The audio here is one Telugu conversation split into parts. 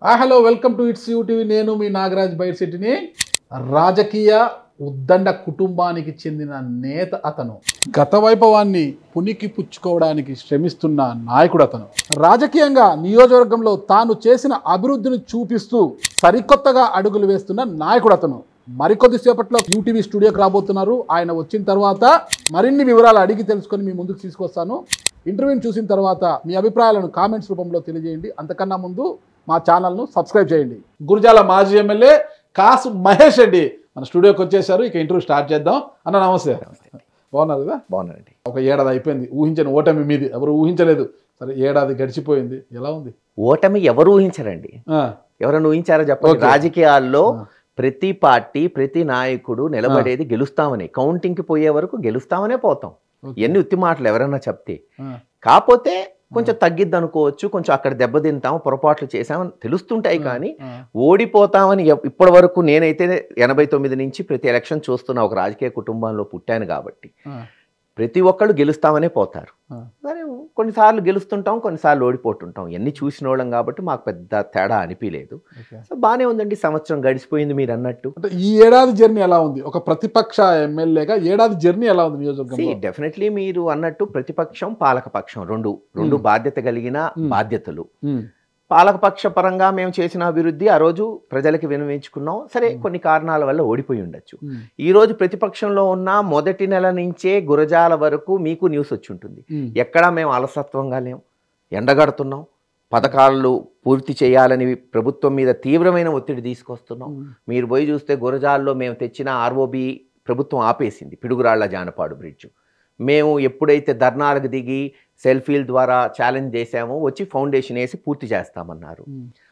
Hello welcome to it's UTV. నేను మీ నాగరాజ్ బైర్ సిటీని. రాజకీయ ఉద్దండ కుటుంబానికి చెందిన నేత అతను. గత వైభవాన్ని పునికి పుచ్చుకోవడానికి శ్రమిస్తున్న నాయకుడు అతను. రాజకీయంగా నియోజకవర్గంలో తాను చేసిన అభివృద్ధిని చూపిస్తూ సరికొత్తగా అడుగులు వేస్తున్న నాయకుడు అతను. మరికొద్ది సేపట్లో యూటీవీ స్టూడియోకి రాబోతున్నారు. ఆయన వచ్చిన తర్వాత మరిన్ని వివరాలు అడిగి తెలుసుకొని మీ ముందుకు తీసుకొస్తాను. ఇంటర్వ్యూని చూసిన తర్వాత మీ అభిప్రాయాలను కామెంట్స్ రూపంలో తెలియజేయండి. అంతకన్నా ముందు మా ఛానల్ను సబ్స్క్రైబ్ చేయండి. గురజాల మాజీ ఎమ్మెల్యే కాసు మహేష్ రెడ్డి మన స్టూడియోకి వచ్చేసారు. ఇక ఇంటర్వ్యూ స్టార్ట్ చేద్దాం. అన్న నమస్తే. బాగున్నారు కదా? బాగున్నారండి. ఒక ఏడాది అయిపోయింది. ఊహించని ఓటమి మీది, ఎవరు ఊహించలేదు. సరే, ఏడాది గడిచిపోయింది. ఎలా ఉంది? ఓటమి ఎవరు ఊహించరండి. ఎవరైనా ఊహించారో చెప్పండి. రాజకీయాల్లో ప్రతి పార్టీ, ప్రతి నాయకుడు నిలబడేది గెలుస్తామని, కౌంటింగ్కి పోయే వరకు గెలుస్తామనే పోతాం. ఎన్ని ఉత్తి మాటలు ఎవరైనా చెప్తే. కాకపోతే కొంచెం తగ్గిద్ది అనుకోవచ్చు, కొంచెం అక్కడ దెబ్బతింటాం, పొరపాట్లు చేసామని తెలుస్తుంటాయి. కానీ ఓడిపోతామని ఇప్పటి వరకు నేనైతే 89 నుంచి ప్రతి ఎలక్షన్ చూస్తున్న ఒక రాజకీయ కుటుంబంలో పుట్టాను కాబట్టి ప్రతి ఒక్కళ్ళు గెలుస్తామనే పోతారు. కానీ కొన్నిసార్లు గెలుస్తుంటాం, కొన్నిసార్లు ఓడిపోతుంటాం. ఎన్ని చూసిన వాళ్ళం కాబట్టి మాకు పెద్ద తేడా అనిపించలేదు. సో బాగానే ఉందండి. సంవత్సరం గడిచిపోయింది మీరు అన్నట్టు. ఈ ఏడాది జర్నీ ఎలా ఉంది? ఒక ప్రతిపక్ష ఎమ్మెల్యేగా ఏడాది జర్నీ ఎలా ఉంది నియోజకవర్గంలో? డెఫినెట్లీ మీరు అన్నట్టు ప్రతిపక్షం, పాలకపక్షం రెండు బాధ్యత కలిగిన బాధ్యతలు. పాలకపక్ష పరంగా మేము చేసిన అభివృద్ధి ఆ రోజు ప్రజలకి విన్నవించుకున్నాం. సరే, కొన్ని కారణాల వల్ల ఓడిపోయి ఉండొచ్చు. ఈ రోజు ప్రతిపక్షంలో ఉన్న మొదటి నెల నుంచే గురజాల వరకు మీకు న్యూస్ వచ్చి ఉంటుంది. ఎక్కడా మేము అలసత్వంగా లేం, ఎండగడుతున్నాం, పథకాలు పూర్తి చేయాలని ప్రభుత్వం మీద తీవ్రమైన ఒత్తిడి తీసుకొస్తున్నాం. మీరు పోయి చూస్తే గురజాల్లో మేము తెచ్చిన ఆర్ఓబి ప్రభుత్వం ఆపేసింది. పిడుగురాళ్ల జానపాడు బ్రిడ్జ్ మేము ఎప్పుడైతే ధర్నాలకు దిగి సెల్ఫీల ద్వారా ఛాలెంజ్ చేశామో వచ్చి ఫౌండేషన్ వేసి పూర్తి చేస్తామన్నారు.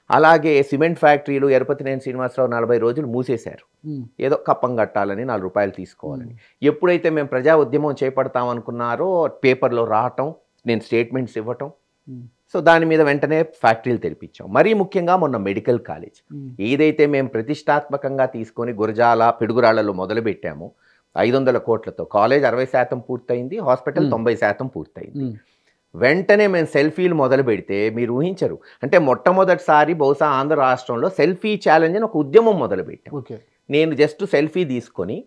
అలాగే సిమెంట్ ఫ్యాక్టరీలు ఎరపతినేని శ్రీనివాసరావు 40 రోజులు మూసేశారు. ఏదో కప్పం కట్టాలని, 4 రూపాయలు తీసుకోవాలని. ఎప్పుడైతే మేము ప్రజా ఉద్యమం చేపడతామనుకున్నారో పేపర్లో రావటం, నేను స్టేట్మెంట్స్ ఇవ్వటం, సో దాని మీద వెంటనే ఫ్యాక్టరీలు తెరిపించాం. మరీ ముఖ్యంగా మొన్న మెడికల్ కాలేజ్ ఏదైతే మేము ప్రతిష్టాత్మకంగా తీసుకొని గురజాల పిడుగురాళ్లలో మొదలుపెట్టామో 500 కోట్లతో కాలేజ్ 60% పూర్తయింది, హాస్పిటల్ 90% పూర్తయింది. వెంటనే మేము సెల్ఫీలు మొదలు పెడితే మీరు ఊహించరు. అంటే మొట్టమొదటిసారి బహుశా ఆంధ్ర రాష్ట్రంలో సెల్ఫీ ఛాలెంజ్ అని ఒక ఉద్యమం మొదలుపెట్టాం. నేను జస్ట్ సెల్ఫీ తీసుకొని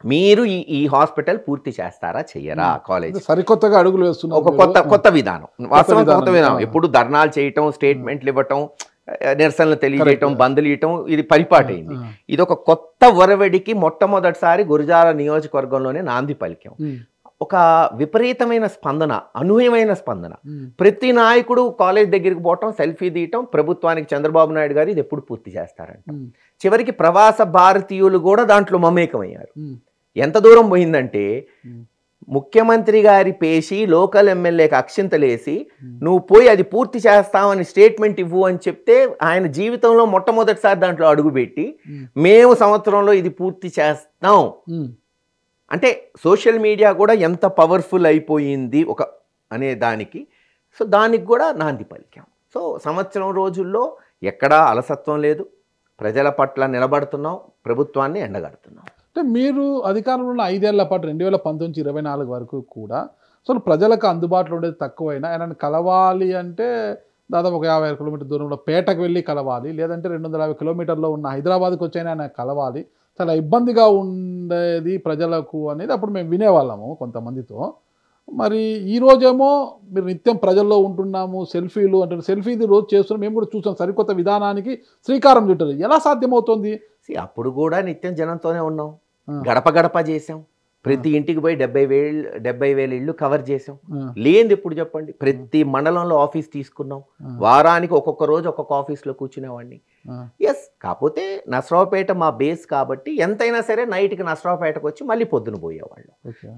మీరు ఈ హాస్పిటల్ పూర్తి చేస్తారా చెయ్యరా, కాలేజ్ సరికొత్తగా అడుగులు వేస్తున్నా, ఒక కొత్త విధానం, వాస్తవం కొత్త విధానం. ఎప్పుడు ధర్నాలు చేయటం, స్టేట్మెంట్లు ఇవ్వటం, నిరసనలు తెలియజేయటం, బంధులు ఇవ్వటం, ఇది పరిపాటైంది. ఇది ఒక కొత్త ఒరవడికి మొట్టమొదటిసారి గురజాల నియోజకవర్గంలోనే నాంది పలికాం. ఒక విపరీతమైన స్పందన, అనూహ్యమైన స్పందన. ప్రతి నాయకుడు కాలేజ్ దగ్గరికి పోవటం, సెల్ఫీ తీయటం, ప్రభుత్వానికి చంద్రబాబు నాయుడు గారు ఇది ఎప్పుడు పూర్తి చేస్తారంట. చివరికి ప్రవాస భారతీయులు కూడా దాంట్లో మమేకమయ్యారు. ఎంత దూరం పోయిందంటే ముఖ్యమంత్రి గారి పేషి లోకల్ ఎమ్మెల్యేకి అక్షింతలేసి నువ్వు పోయి అది పూర్తి చేస్తామని స్టేట్మెంట్ ఇవ్వు అని చెప్తే ఆయన జీవితంలో మొట్టమొదటిసారి దాంట్లో అడుగుపెట్టి మేము సంవత్సరంలో ఇది పూర్తి చేస్తాం అంటే సోషల్ మీడియా కూడా ఎంత పవర్ఫుల్ అయిపోయింది అనే దానికి. సో దానికి కూడా నాంది పలికాం. సో సంవత్సరం రోజుల్లో ఎక్కడా అలసత్వం లేదు, ప్రజల పట్ల నిలబడుతున్నాం, ప్రభుత్వాన్ని ఎండగడుతున్నాం. అంటే మీరు అధికారంలో ఉన్న 5 ఏళ్ల పాటు 2019-24 వరకు కూడా అసలు ప్రజలకు అందుబాటులో ఉండేది తక్కువైనా ఆయనను కలవాలి అంటే దాదాపు ఒక 50 కిలోమీటర్ దూరంలో పేటకు వెళ్ళి కలవాలి, లేదంటే 250 కిలోమీటర్లో ఉన్న హైదరాబాద్కి వచ్చైనా ఆయన కలవాలి. చాలా ఇబ్బందిగా ఉండేది ప్రజలకు అనేది అప్పుడు మేము వినేవాళ్ళము కొంతమందితో. మరి ఈ రోజేమో మీరు నిత్యం ప్రజల్లో ఉంటున్నాము, సెల్ఫీలు అంటారు. సెల్ఫీది రోజు చేస్తున్నాం, మేము కూడా చూసాం. సరికొత్త విధానానికి శ్రీకారం చుట్టారు. ఎలా సాధ్యమవుతుంది? అప్పుడు కూడా నిత్యం జనంతోనే ఉన్నాం, గడప గడప చేసాం, ప్రతి ఇంటికి పోయి 70,000 ఇళ్ళు కవర్ చేసాం. లేనిది ఎప్పుడు చెప్పండి? ప్రతి మండలంలో ఆఫీస్ తీసుకున్నాం, వారానికి ఒక్కొక్క రోజు ఒక్కొక్క ఆఫీస్లో కూర్చునేవాడిని. ఎస్, కాకపోతే నసరావుపేట మా బేస్ కాబట్టి ఎంతైనా సరే నైట్కి నసరావుపేటకు వచ్చి మళ్ళీ పొద్దున పోయేవాళ్ళు.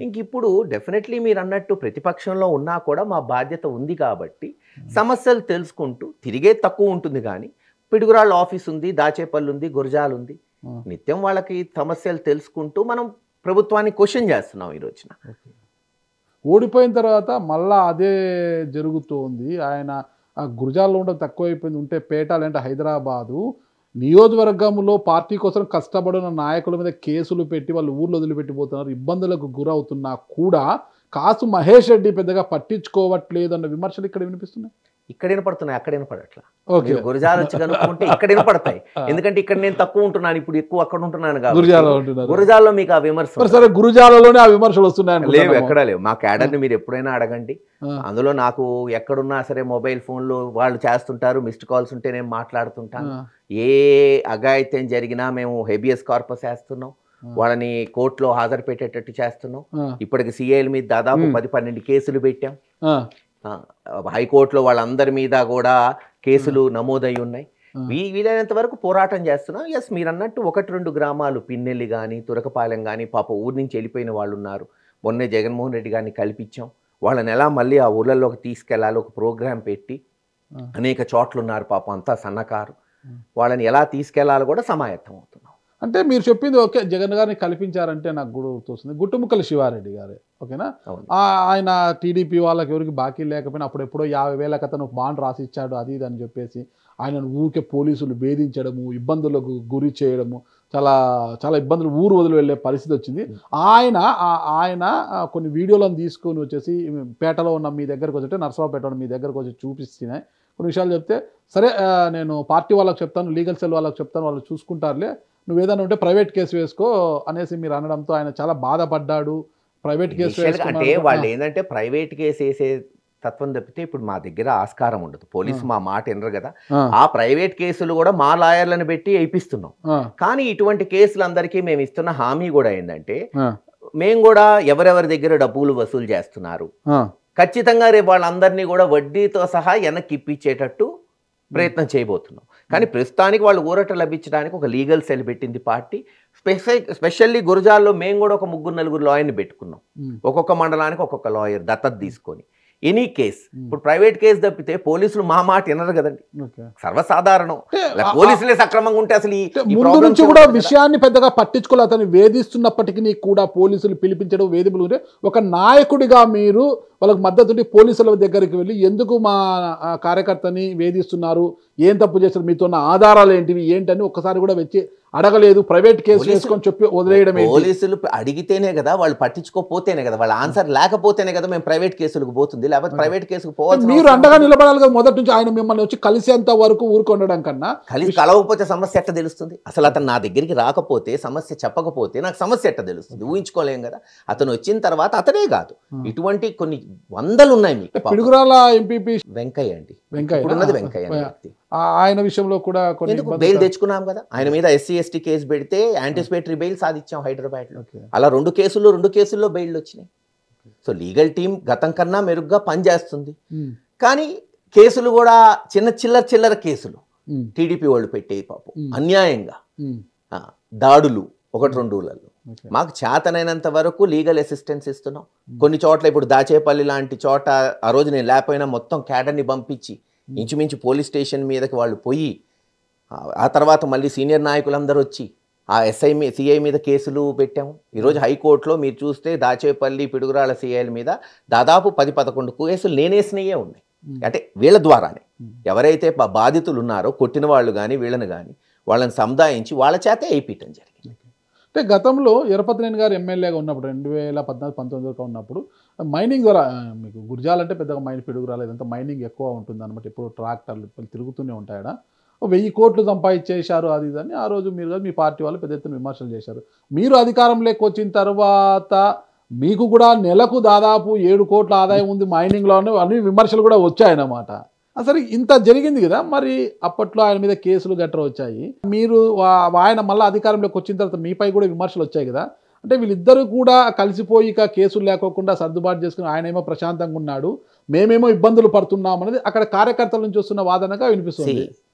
ఇంక ఇప్పుడు డెఫినెట్లీ మీరు అన్నట్టు ప్రతిపక్షంలో ఉన్నా కూడా మా బాధ్యత ఉంది కాబట్టి సమస్యలు తెలుసుకుంటూ తిరిగే తక్కువ ఉంటుంది. కానీ పిడుగురాళ్ళ ఆఫీస్ ఉంది, దాచేపల్లి ఉంది, గురజాలు ఉంది. నిత్యం వాళ్ళకి సమస్యలు తెలుసుకుంటూ మనం ప్రభుత్వాన్ని క్వశ్చన్ చేస్తున్నాం. ఈ రోజున ఓడిపోయిన తర్వాత మళ్ళా అదే జరుగుతోంది. ఆయన గురజాల్లో ఉండడం తక్కువైపోయింది, ఉంటే పేట లేదంటే హైదరాబాదు నియోజకవర్గంలో పార్టీ కోసం కష్టపడిన నాయకుల మీద కేసులు పెట్టి వాళ్ళు ఊర్లో వదిలిపెట్టిపోతున్నారు, ఇబ్బందులకు గురవుతున్నా కూడా కాసు మహేష్ రెడ్డి పెద్దగా పట్టించుకోవట్లేదు అన్న విమర్శలు ఇక్కడ వినిపిస్తున్నాయి. ఇక్కడ వినపడుతున్నాయి, అక్కడ వినపడట్లా. ఓకే. మీరు గురజాల వచ్చి కనుక్కుంటే ఇక్కడ వినపడతాయి. ఎందుకంటే ఇక్కడ నేను తక్కువ ఉంటున్నాను, ఇప్పుడు ఎక్కువ అక్కడ ఉంటున్నాను గురజాలలో కాబట్టి ఉంటున్నారు. గురజాల్లో మీకు ఆ విమర్శ మరి సరే గురుజాలలోనే ఆ విమర్శలు వస్తున్నాయి లేవు, ఎక్కడా లేవు. మా క్యాడర్ని మీరు ఎప్పుడైనా అడగండి. అందులో నాకు ఎక్కడున్నా సరే మొబైల్ ఫోన్లో వాళ్ళు చేస్తుంటారు, మిస్డ్ కాల్స్ ఉంటే నేను మాట్లాడుతుంటాను. ఏ అఘాయిత్యం జరిగినా మేము హెబియస్ కార్పస్ వేస్తున్నాం, వాళ్ళని కోర్టులో హాజరు పెట్టేటట్టు చేస్తున్నాం. ఇప్పటికి సిఐల మీద దాదాపు 10-12 కేసులు పెట్టాం. హైకోర్టులో వాళ్ళందరి మీద కూడా కేసులు నమోదై ఉన్నాయి. వీలైనంత వరకు పోరాటం చేస్తున్నాం. ఎస్, మీరు అన్నట్టు 1-2 గ్రామాలు పిన్నెల్లి కానీ తురకపాలెం కానీ పాప ఊరి నుంచి వెళ్ళిపోయిన వాళ్ళు ఉన్నారు. మొన్నే జగన్మోహన్ రెడ్డి గారిని కల్పించాం. వాళ్ళని ఎలా మళ్ళీ ఆ ఊళ్ళలోకి తీసుకెళ్లాలి ఒక ప్రోగ్రాం పెట్టి, అనేక చోట్ల ఉన్నారు పాపం అంతా సన్నకారు, వాళ్ళని ఎలా తీసుకెళ్లాలో కూడా సమాయత్తం అవుతున్నాం. అంటే మీరు చెప్పింది ఓకే, జగన్ గారిని కల్పించారంటే నాకు కూడా గుర్తొస్తుంది గుట్టుముక్కల శివారెడ్డి గారే, ఓకేనా. ఆయన టీడీపీ వాళ్ళకి ఎవరికి బాకీ లేకపోయినా అప్పుడు ఎప్పుడో 50,000 అతను బాండ్ రాసిచ్చాడు అది ఇది అని చెప్పేసి ఆయనను ఊరికే పోలీసులు వేధించడము, ఇబ్బందులకు గురి చేయడము, చాలా చాలా ఇబ్బందులు, ఊరు వదిలి వెళ్ళే పరిస్థితి వచ్చింది. ఆయన కొన్ని వీడియోలను తీసుకొని వచ్చేసి పేటలో ఉన్న మీ దగ్గరకు వచ్చి, నర్సరావుపేట మీ దగ్గరకు వచ్చి చూపిస్తున్నాయి కొన్ని విషయాలు చెప్తే, సరే నేను పార్టీ వాళ్ళకి చెప్తాను, లీగల్ సెల్ వాళ్ళకి చెప్తాను, వాళ్ళు చూసుకుంటారులే, నువ్వు ఏదైనా ఉంటే ప్రైవేట్ కేసు వేసుకో అనేసి మీరు అనడంతో ఆయన చాలా బాధపడ్డాడు. ప్రైవేట్ కేసు అంటే వాళ్ళు ఏంటంటే ప్రైవేట్ కేసు వేసే తత్వం తప్పితే ఇప్పుడు మా దగ్గర ఆస్కారం ఉండదు. పోలీసు మా మాట వినరు కదా. ఆ ప్రైవేట్ కేసులు కూడా మా లాయర్లను పెట్టి వేయిస్తున్నాం. కానీ ఇటువంటి కేసులందరికీ మేము ఇస్తున్న హామీ కూడా ఏంటంటే, మేము కూడా ఎవరెవరి దగ్గర డబ్బులు వసూలు చేస్తున్నారు, ఖచ్చితంగా రేపు వాళ్ళందరినీ కూడా వడ్డీతో సహా వెనక్కి ఇప్పించేటట్టు ప్రయత్నం చేయబోతున్నాం. కానీ ప్రస్తుతానికి వాళ్ళు ఊరట లభించడానికి ఒక లీగల్ సెల్ పెట్టింది పార్టీ. స్పెషల్లీ గురజాల్లో మేము కూడా ఒక 3-4 లాయర్ని పెట్టుకున్నాం. ఒక్కొక్క మండలానికి ఒక్కొక్క లాయర్ దత్తత తీసుకొని. ఎనీ కేసు, ఇప్పుడు ప్రైవేట్ కేసు తప్పితే పోలీసులు మా మాట వినరు కదండి, సర్వసాధారణం. పోలీసులే సక్రమంగా ఉంటే అసలు ముందు నుంచి కూడా విషయాన్ని పెద్దగా పట్టించుకోవాలి. అతను వేధిస్తున్నప్పటికీ కూడా పోలీసులు పిలిపించడం, వేధింపులు ఉంటే ఒక నాయకుడిగా మీరు వాళ్ళకి మద్దతు పోలీసుల దగ్గరికి వెళ్ళి ఎందుకు మా కార్యకర్తని వేధిస్తున్నారు, ఏం తప్పు చేస్తారు, మీతో ఉన్న ఆధారాలు ఏంటివి ఏంటని ఒక్కసారి కూడా వచ్చి అడగలేదు, ప్రైవేట్ కేసు వేసుకొని చెప్పి వదిలేయడం. పోలీసులు అడిగితేనే కదా, వాళ్ళు పట్టించుకోపోతేనే కదా, వాళ్ళ ఆన్సర్ లేకపోతేనే కదా మేము ప్రైవేట్ కేసులకు పోతుంది. లేకపోతే ప్రైవేట్ కేసుకు పోవాలి. మీరు అండగా నిలబడాలి కదా. మొదటి నుంచి ఆయన మిమ్మల్ని వచ్చి కలిసేంత వరకు ఊరుకొనడం కన్నా, కలవకపోతే సమస్య ఎట్ట తెలుస్తుంది? అసలు అతను నా దగ్గరికి రాకపోతే, సమస్య చెప్పకపోతే నాకు సమస్య ఎట్ట తెలుస్తుంది? ఊహించుకోలేం కదా. అతను వచ్చిన తర్వాత అతనే కాదు, ఇటువంటి కొన్ని వందలు ఉన్నాయి. మీకు పిడుగురాల ఎంపీపీ వెంకయ్య అండి, ఉన్నది వెంకయ్య, ఆయన విషయంలో కూడా కొన్ని బెయిల్ తెచ్చుకున్నాం కదా. ఆయన మీద SC/ST కేసు పెడితే యాంటిసిపేటరీ బెయిల్ సాధించాం హైదరాబాద్ లో. అలా 2 కేసుల్లో బెయిల్ వచ్చినాయి. సో లీగల్ టీం గతం కన్నా మెరుగ్గా పనిచేస్తుంది. కానీ కేసులు కూడా చిల్లర కేసులు టీడీపీ వాళ్ళు పెట్టే పాపం అన్యాయంగా దాడులు 1-2 ఊళ్ళల్లో. మాకు చేతనైనంత వరకు లీగల్ అసిస్టెన్స్ ఇస్తున్నాం. కొన్ని చోట్ల ఇప్పుడు దాచేపల్లి లాంటి చోట ఆ రోజు నేను లేకపోయినా మొత్తం క్యాడర్ని పంపించి ఇంచుమించు పోలీస్ స్టేషన్ మీదకి వాళ్ళు పోయి, ఆ తర్వాత మళ్ళీ సీనియర్ నాయకులందరూ వచ్చి ఆ సిఐ మీద కేసులు పెట్టాము. ఈరోజు హైకోర్టులో మీరు చూస్తే దాచేపల్లి పిడుగురాల సిఐల మీద దాదాపు 10-11 కేసులు నేనేసినయే ఉన్నాయి. అంటే వీళ్ళ ద్వారానే ఎవరైతే బాధితులు ఉన్నారో, కొట్టిన వాళ్ళు కానీ వీళ్ళని కానీ వాళ్ళని సముదాయించి వాళ్ళ చేతే అయిపోయటం జరిగింది. అంటే గతంలో ఎరపతినేని గారు ఎమ్మెల్యేగా ఉన్నప్పుడు 2014-19 వరకు ఉన్నప్పుడు మైనింగ్ ద్వారా మీకు గుర్జాలంటే పెద్దగా పిడుగురాలు ఇదంతా మైనింగ్ ఎక్కువ ఉంటుంది అనమాట. ఎప్పుడు ట్రాక్టర్లు తిరుగుతూనే ఉంటాయడ. 1000 కోట్లు సంపాదించేశారు అది ఇదని ఆ రోజు మీరు మీ పార్టీ వాళ్ళు పెద్ద ఎత్తున విమర్శలు చేశారు. మీరు అధికారంలోకి వచ్చిన తర్వాత మీకు కూడా నెలకు దాదాపు 7 కోట్ల ఆదాయం ఉంది మైనింగ్లోనే అన్ని విమర్శలు కూడా వచ్చాయన్నమాట. అసలు ఇంత జరిగింది కదా, మరి అప్పట్లో ఆయన మీద కేసులు గట్రా వచ్చాయి. మీరు ఆయన మళ్ళీ అధికారంలోకి వచ్చిన తర్వాత మీపై కూడా విమర్శలు వచ్చాయి కదా. అంటే వీళ్ళిద్దరూ కూడా కలిసిపోయి ఇక కేసులు లేకోకుండా సర్దుబాటు చేసుకుని ఆయనేమో ప్రశాంతంగా ఉన్నాడు, మేమేమో ఇబ్బందులు పడుతున్నాం అనేది అక్కడ కార్యకర్తల నుంచి వస్తున్న వాదనగా వినిపిస్తుంది.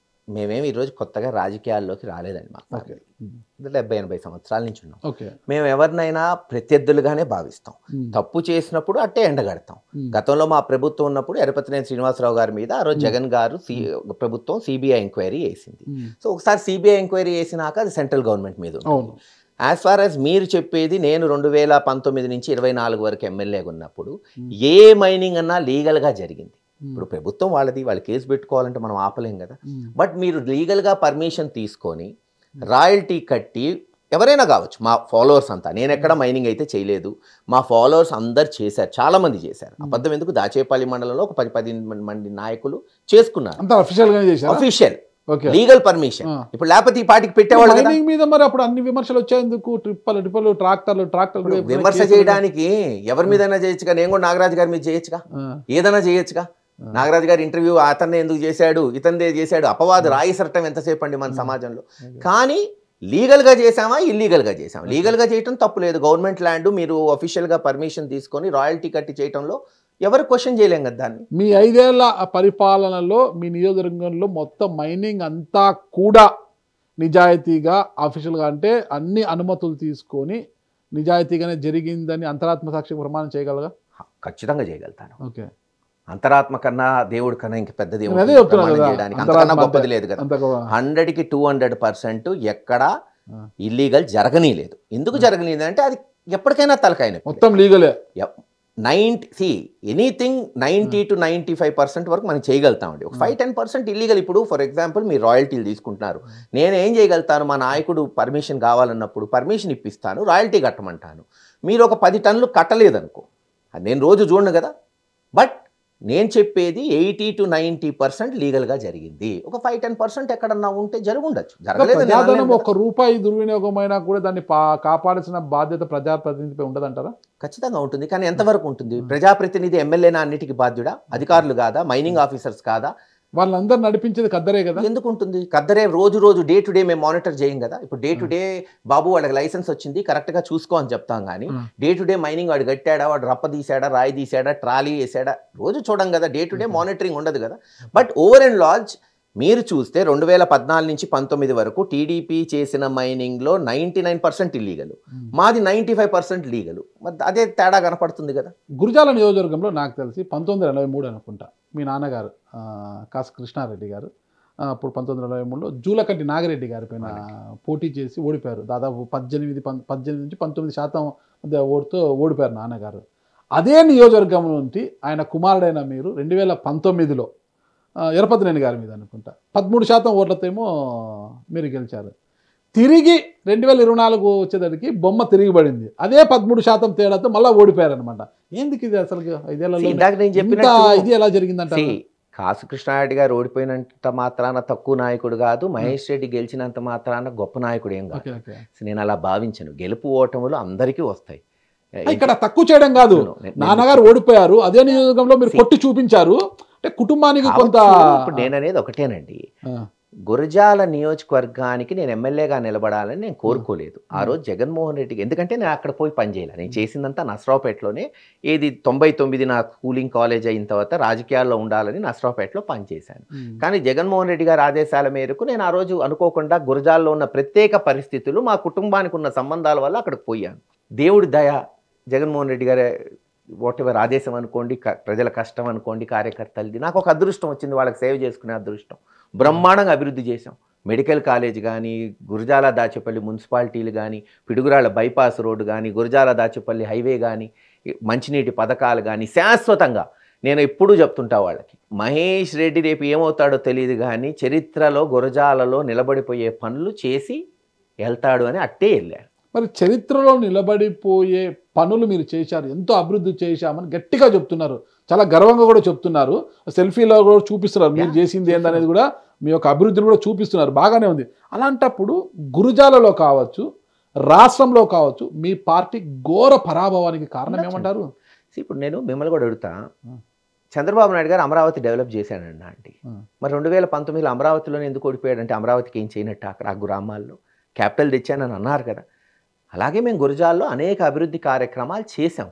మేమేమి ఈరోజు కొత్తగా రాజకీయాల్లోకి రాలేదండి. మాకు 70-80 సంవత్సరాల నుంచి ఉన్నాం. మేము ఎవరినైనా ప్రత్యర్థులుగానే భావిస్తాం. తప్పు చేసినప్పుడు అట్టే ఎండగడతాం. గతంలో మా ప్రభుత్వం ఉన్నప్పుడు ఎరపతినేని శ్రీనివాసరావు గారి మీద ఆ రోజు జగన్ గారు ప్రభుత్వం సిబిఐ ఎంక్వైరీ వేసింది. సో ఒకసారి సిబిఐ ఎంక్వైరీ వేసినాక అది సెంట్రల్ గవర్నమెంట్ మీద ఉంది. యాజ్ ఫార్ యాజ్ మీరు చెప్పేది, నేను 2019 నుంచి 24 వరకు ఎమ్మెల్యేగా ఉన్నప్పుడు ఏ మైనింగ్ అన్నా లీగల్గా జరిగింది. ఇప్పుడు ప్రభుత్వం వాళ్ళు కేసు పెట్టుకోవాలంటే మనం ఆపలేం కదా. బట్ మీరు లీగల్గా పర్మిషన్ తీసుకొని రాయల్టీ కట్టి ఎవరైనా కావచ్చు, మా ఫాలోవర్స్ అంతా, నేను ఎక్కడ మైనింగ్ అయితే చేయలేదు, మా ఫాలోవర్స్ అందరు చేశారు, చాలా మంది చేశారు. అబద్ధం ఎందుకు, దాచేపల్లి మండలంలో ఒక 10-15 మంది నాయకులు చేసుకున్నారు, అఫీషియల్ లీగల్ పర్మిషన్. ఇప్పుడు లేకపోతే ఈ పార్టీకి పెట్టేవాళ్ళు కదా. మీద మరి అప్పుడు అన్ని విమర్శలు వచ్చేందుకు ట్రిప్పలు ట్రాక్టర్లు విమర్శ చేయడానికి ఎవరి మీదైనా చేయొచ్చుగా, నేను కూడా నాగరాజు గారి మీద చేయొచ్చుగా, ఏదైనా చేయొచ్చుగా. నాగరాజు గారి ఇంటర్వ్యూ అతన్ని ఎందుకు చేశాడు, ఇతనిదే చేశాడు, అపవాదు రాయిసరటం ఎంతసేపు అండి మన సమాజంలో. కానీ లీగల్గా చేసామా, ఇల్లీగల్గా చేసామా? లీగల్గా చేయటం తప్పు లేదు, గవర్నమెంట్ ల్యాండ్ మీరు అఫీషియల్గా పర్మిషన్ తీసుకొని రాయల్టీ కట్టి చేయటంలో ఎవరు క్వశ్చన్ చేయలేం కదా దాన్ని. మీ 5 ఏళ్ల పరిపాలనలో మీ నియోజకవర్గంలో మొత్తం మైనింగ్ అంతా కూడా నిజాయితీగా అఫీషియల్గా అంటే అన్ని అనుమతులు తీసుకొని నిజాయితీగానే జరిగిందని అంతరాత్మ సాక్షి ప్రమాణం చేయగలగా? ఖచ్చితంగా చేయగలుగుతాను. ఓకే, అంతరాత్మ కన్నా దేవుడి కన్నా ఇంక పెద్ద దేవుడు చేయడానికి అంతకన్నా గొప్పది లేదు కదా. 100కి 200% ఎక్కడ ఇల్లీగల్ జరగనీలేదు. ఎందుకు జరగనీలేదు అంటే అది ఎప్పటికైనా తలకాయన మొత్తం లీగలే. ఎనీథింగ్ 90 to 95% వరకు మనం చేయగలుగుతామండి. ఒక 5-10% ఇల్లీగల్. ఇప్పుడు ఫర్ ఎగ్జాంపుల్ మీరు రాయల్టీలు తీసుకుంటున్నారు, నేను ఏం చేయగలుగుతాను, మా నాయకుడు పర్మిషన్ కావాలన్నప్పుడు పర్మిషన్ ఇప్పిస్తాను, రాయల్టీ కట్టమంటాను. మీరు ఒక 10 టన్నులు కట్టలేదనుకో, అది నేను రోజు చూడను కదా. బట్ నేను చెప్పేది 80 to 90% లీగల్గా జరిగింది. ఒక 5-10% ఎక్కడన్నా ఉంటే జరుగుండొచ్చు, జరగలేదు. ₹1 దుర్వినియోగమైనా కూడా దాన్ని కాపాడాల్సిన బాధ్యత ప్రజాప్రతినిధిపై ఉండదంటారా? ఖచ్చితంగా ఉంటుంది. కానీ ఎంతవరకు ఉంటుంది? ప్రజాప్రతినిధి ఎమ్మెల్యేనా అన్నిటికీ బాధ్యుడా? అధికారులు కాదా? మైనింగ్ ఆఫీసర్స్ కాదా? వాళ్ళందరూ నడిపించేది కద్దరే కదా. ఎందుకు ఉంటుంది కద్దరే? రోజు డే టు డే మేము మానిటర్ చేయం కదా. ఇప్పుడు డే టు డే బాబు వాళ్ళకి లైసెన్స్ వచ్చింది కరెక్ట్గా చూసుకో అని చెప్తాం, కానీ డే టు డే మైనింగ్ వాడు కట్టాడా, వాడు రప్ప తీసాడా, రాయి తీసాడా, ట్రాలీ వేసాడా రోజు చూడం కదా. డే టు డే మానిటరింగ్ ఉండదు కదా. బట్ ఓవర్ అండ్ లార్జ్ మీరు చూస్తే 2014 నుంచి 19 వరకు టీడీపీ చేసిన మైనింగ్లో 99% ఇల్లీగలు, మాది 95% లీగలు. అదే తేడా కనపడుతుంది కదా. గురజాల నియోజకవర్గంలో నాకు తెలిసి 1983 అనుకుంటా మీ నాన్నగారు కాసు కృష్ణారెడ్డి గారు అప్పుడు 1923లో జూలకంటి నాగిరెడ్డి గారి పైన పోటీ చేసి ఓడిపోయారు. దాదాపు 18 నుంచి 19% ఓటుతో ఓడిపోయారు నాన్నగారు. అదే నియోజకవర్గం నుండి ఆయన కుమారుడైన మీరు 2019లో ఎరపతినేని గారి మీద అనుకుంటా 13% ఓట్లతో ఏమో మీరు గెలిచారు. తిరిగి 2024 వచ్చేసరికి బొమ్మ తిరిగిపడింది, అదే 13% తేడాతో మళ్ళీ ఓడిపోయారు అనమాట. ఎందుకు ఇది అసలు 5 ఏళ్లలో ఇది ఎలా జరిగిందంట? కాసు కృష్ణారెడ్డి గారు ఓడిపోయినంత మాత్రాన తక్కువ నాయకుడు కాదు, మహేష్ రెడ్డి గెలిచినంత మాత్రాన గొప్ప నాయకుడు ఏం కాదు. నేను అలా భావించను. గెలుపు ఓటములు అందరికీ వస్తాయి. ఇక్కడ తక్కువ చేయడం కాదు, నాన్నగారు ఓడిపోయారు, అదే నియోజకవర్గంలో మీరు కొట్టి చూపించారు అంటే కుటుంబానికి కొంత. ఇప్పుడు నేననేది ఒకటేనండి, గురజాల నియోజకవర్గానికి నేను ఎమ్మెల్యేగా నిలబడాలని నేను కోరుకోలేదు ఆ రోజు జగన్మోహన్ రెడ్డికి. ఎందుకంటే నేను అక్కడ పోయి పనిచేయాలి, నేను చేసిందంతా నసరావుపేటలోనే. ఏది 99 నా స్కూలింగ్ కాలేజ్ అయిన తర్వాత రాజకీయాల్లో ఉండాలని నసరావుపేటలో పనిచేశాను. కానీ జగన్మోహన్ రెడ్డి గారి ఆదేశాల మేరకు నేను ఆ రోజు అనుకోకుండా గురజాల్లో ఉన్న ప్రత్యేక పరిస్థితులు, మా కుటుంబానికి ఉన్న సంబంధాల వల్ల అక్కడికి పోయాను. దేవుడి దయ, జగన్మోహన్ రెడ్డి గారి వాటెవర్ ఆదేశం అనుకోండి, ప్రజల కష్టం అనుకోండి, కార్యకర్తలది, నాకు ఒక అదృష్టం వచ్చింది, వాళ్ళకి సేవ చేసుకునే అదృష్టం. బ్రహ్మాండంగా అభివృద్ధి చేశాం. మెడికల్ కాలేజ్ కానీ, గురజాల దాచేపల్లి మున్సిపాలిటీలు కానీ, పిడుగురాళ్ళ బైపాస్ రోడ్డు కానీ, గురజాల దాచేపల్లి హైవే కానీ, మంచినీటి పథకాలు కానీ శాశ్వతంగా. నేను ఎప్పుడూ చెప్తుంటా వాళ్ళకి, మహేష్ రెడ్డి రేపు ఏమవుతాడో తెలియదు కానీ చరిత్రలో గురజాలలో నిలబడిపోయే పనులు చేసి వెళ్తాడు అని అట్టే వెళ్ళారు. మరి చరిత్రలో నిలబడిపోయే పనులు మీరు చేశారు, ఎంతో అభివృద్ధి చేశామని గట్టిగా చెప్తున్నారు, చాలా గర్వంగా కూడా చెప్తున్నారు, సెల్ఫీలో కూడా చూపిస్తున్నారు మీరు చేసింది ఏందనేది కూడా, మీ యొక్క అభివృద్ధిని కూడా చూపిస్తున్నారు, బాగానే ఉంది. అలాంటప్పుడు గురజాలలో కావచ్చు, రాష్ట్రంలో కావచ్చు, మీ పార్టీ ఘోర పరాభవానికి కారణం ఏమంటారు? ఇప్పుడు నేను మిమ్మల్ని కూడా అడుగుతా, చంద్రబాబు నాయుడు గారు అమరావతి డెవలప్ చేశాడన్నా అంటే, మరి 2019లో అమరావతిలోనే ఎందుకు ఓడిపోయాడంటే అమరావతికి ఏం చేయనట్టు అక్కడ ఆ గ్రామాల్లో క్యాపిటల్ తెచ్చానని అన్నారు కదా. అలాగే మేము గురజాల్లో అనేక అభివృద్ధి కార్యక్రమాలు చేసాం.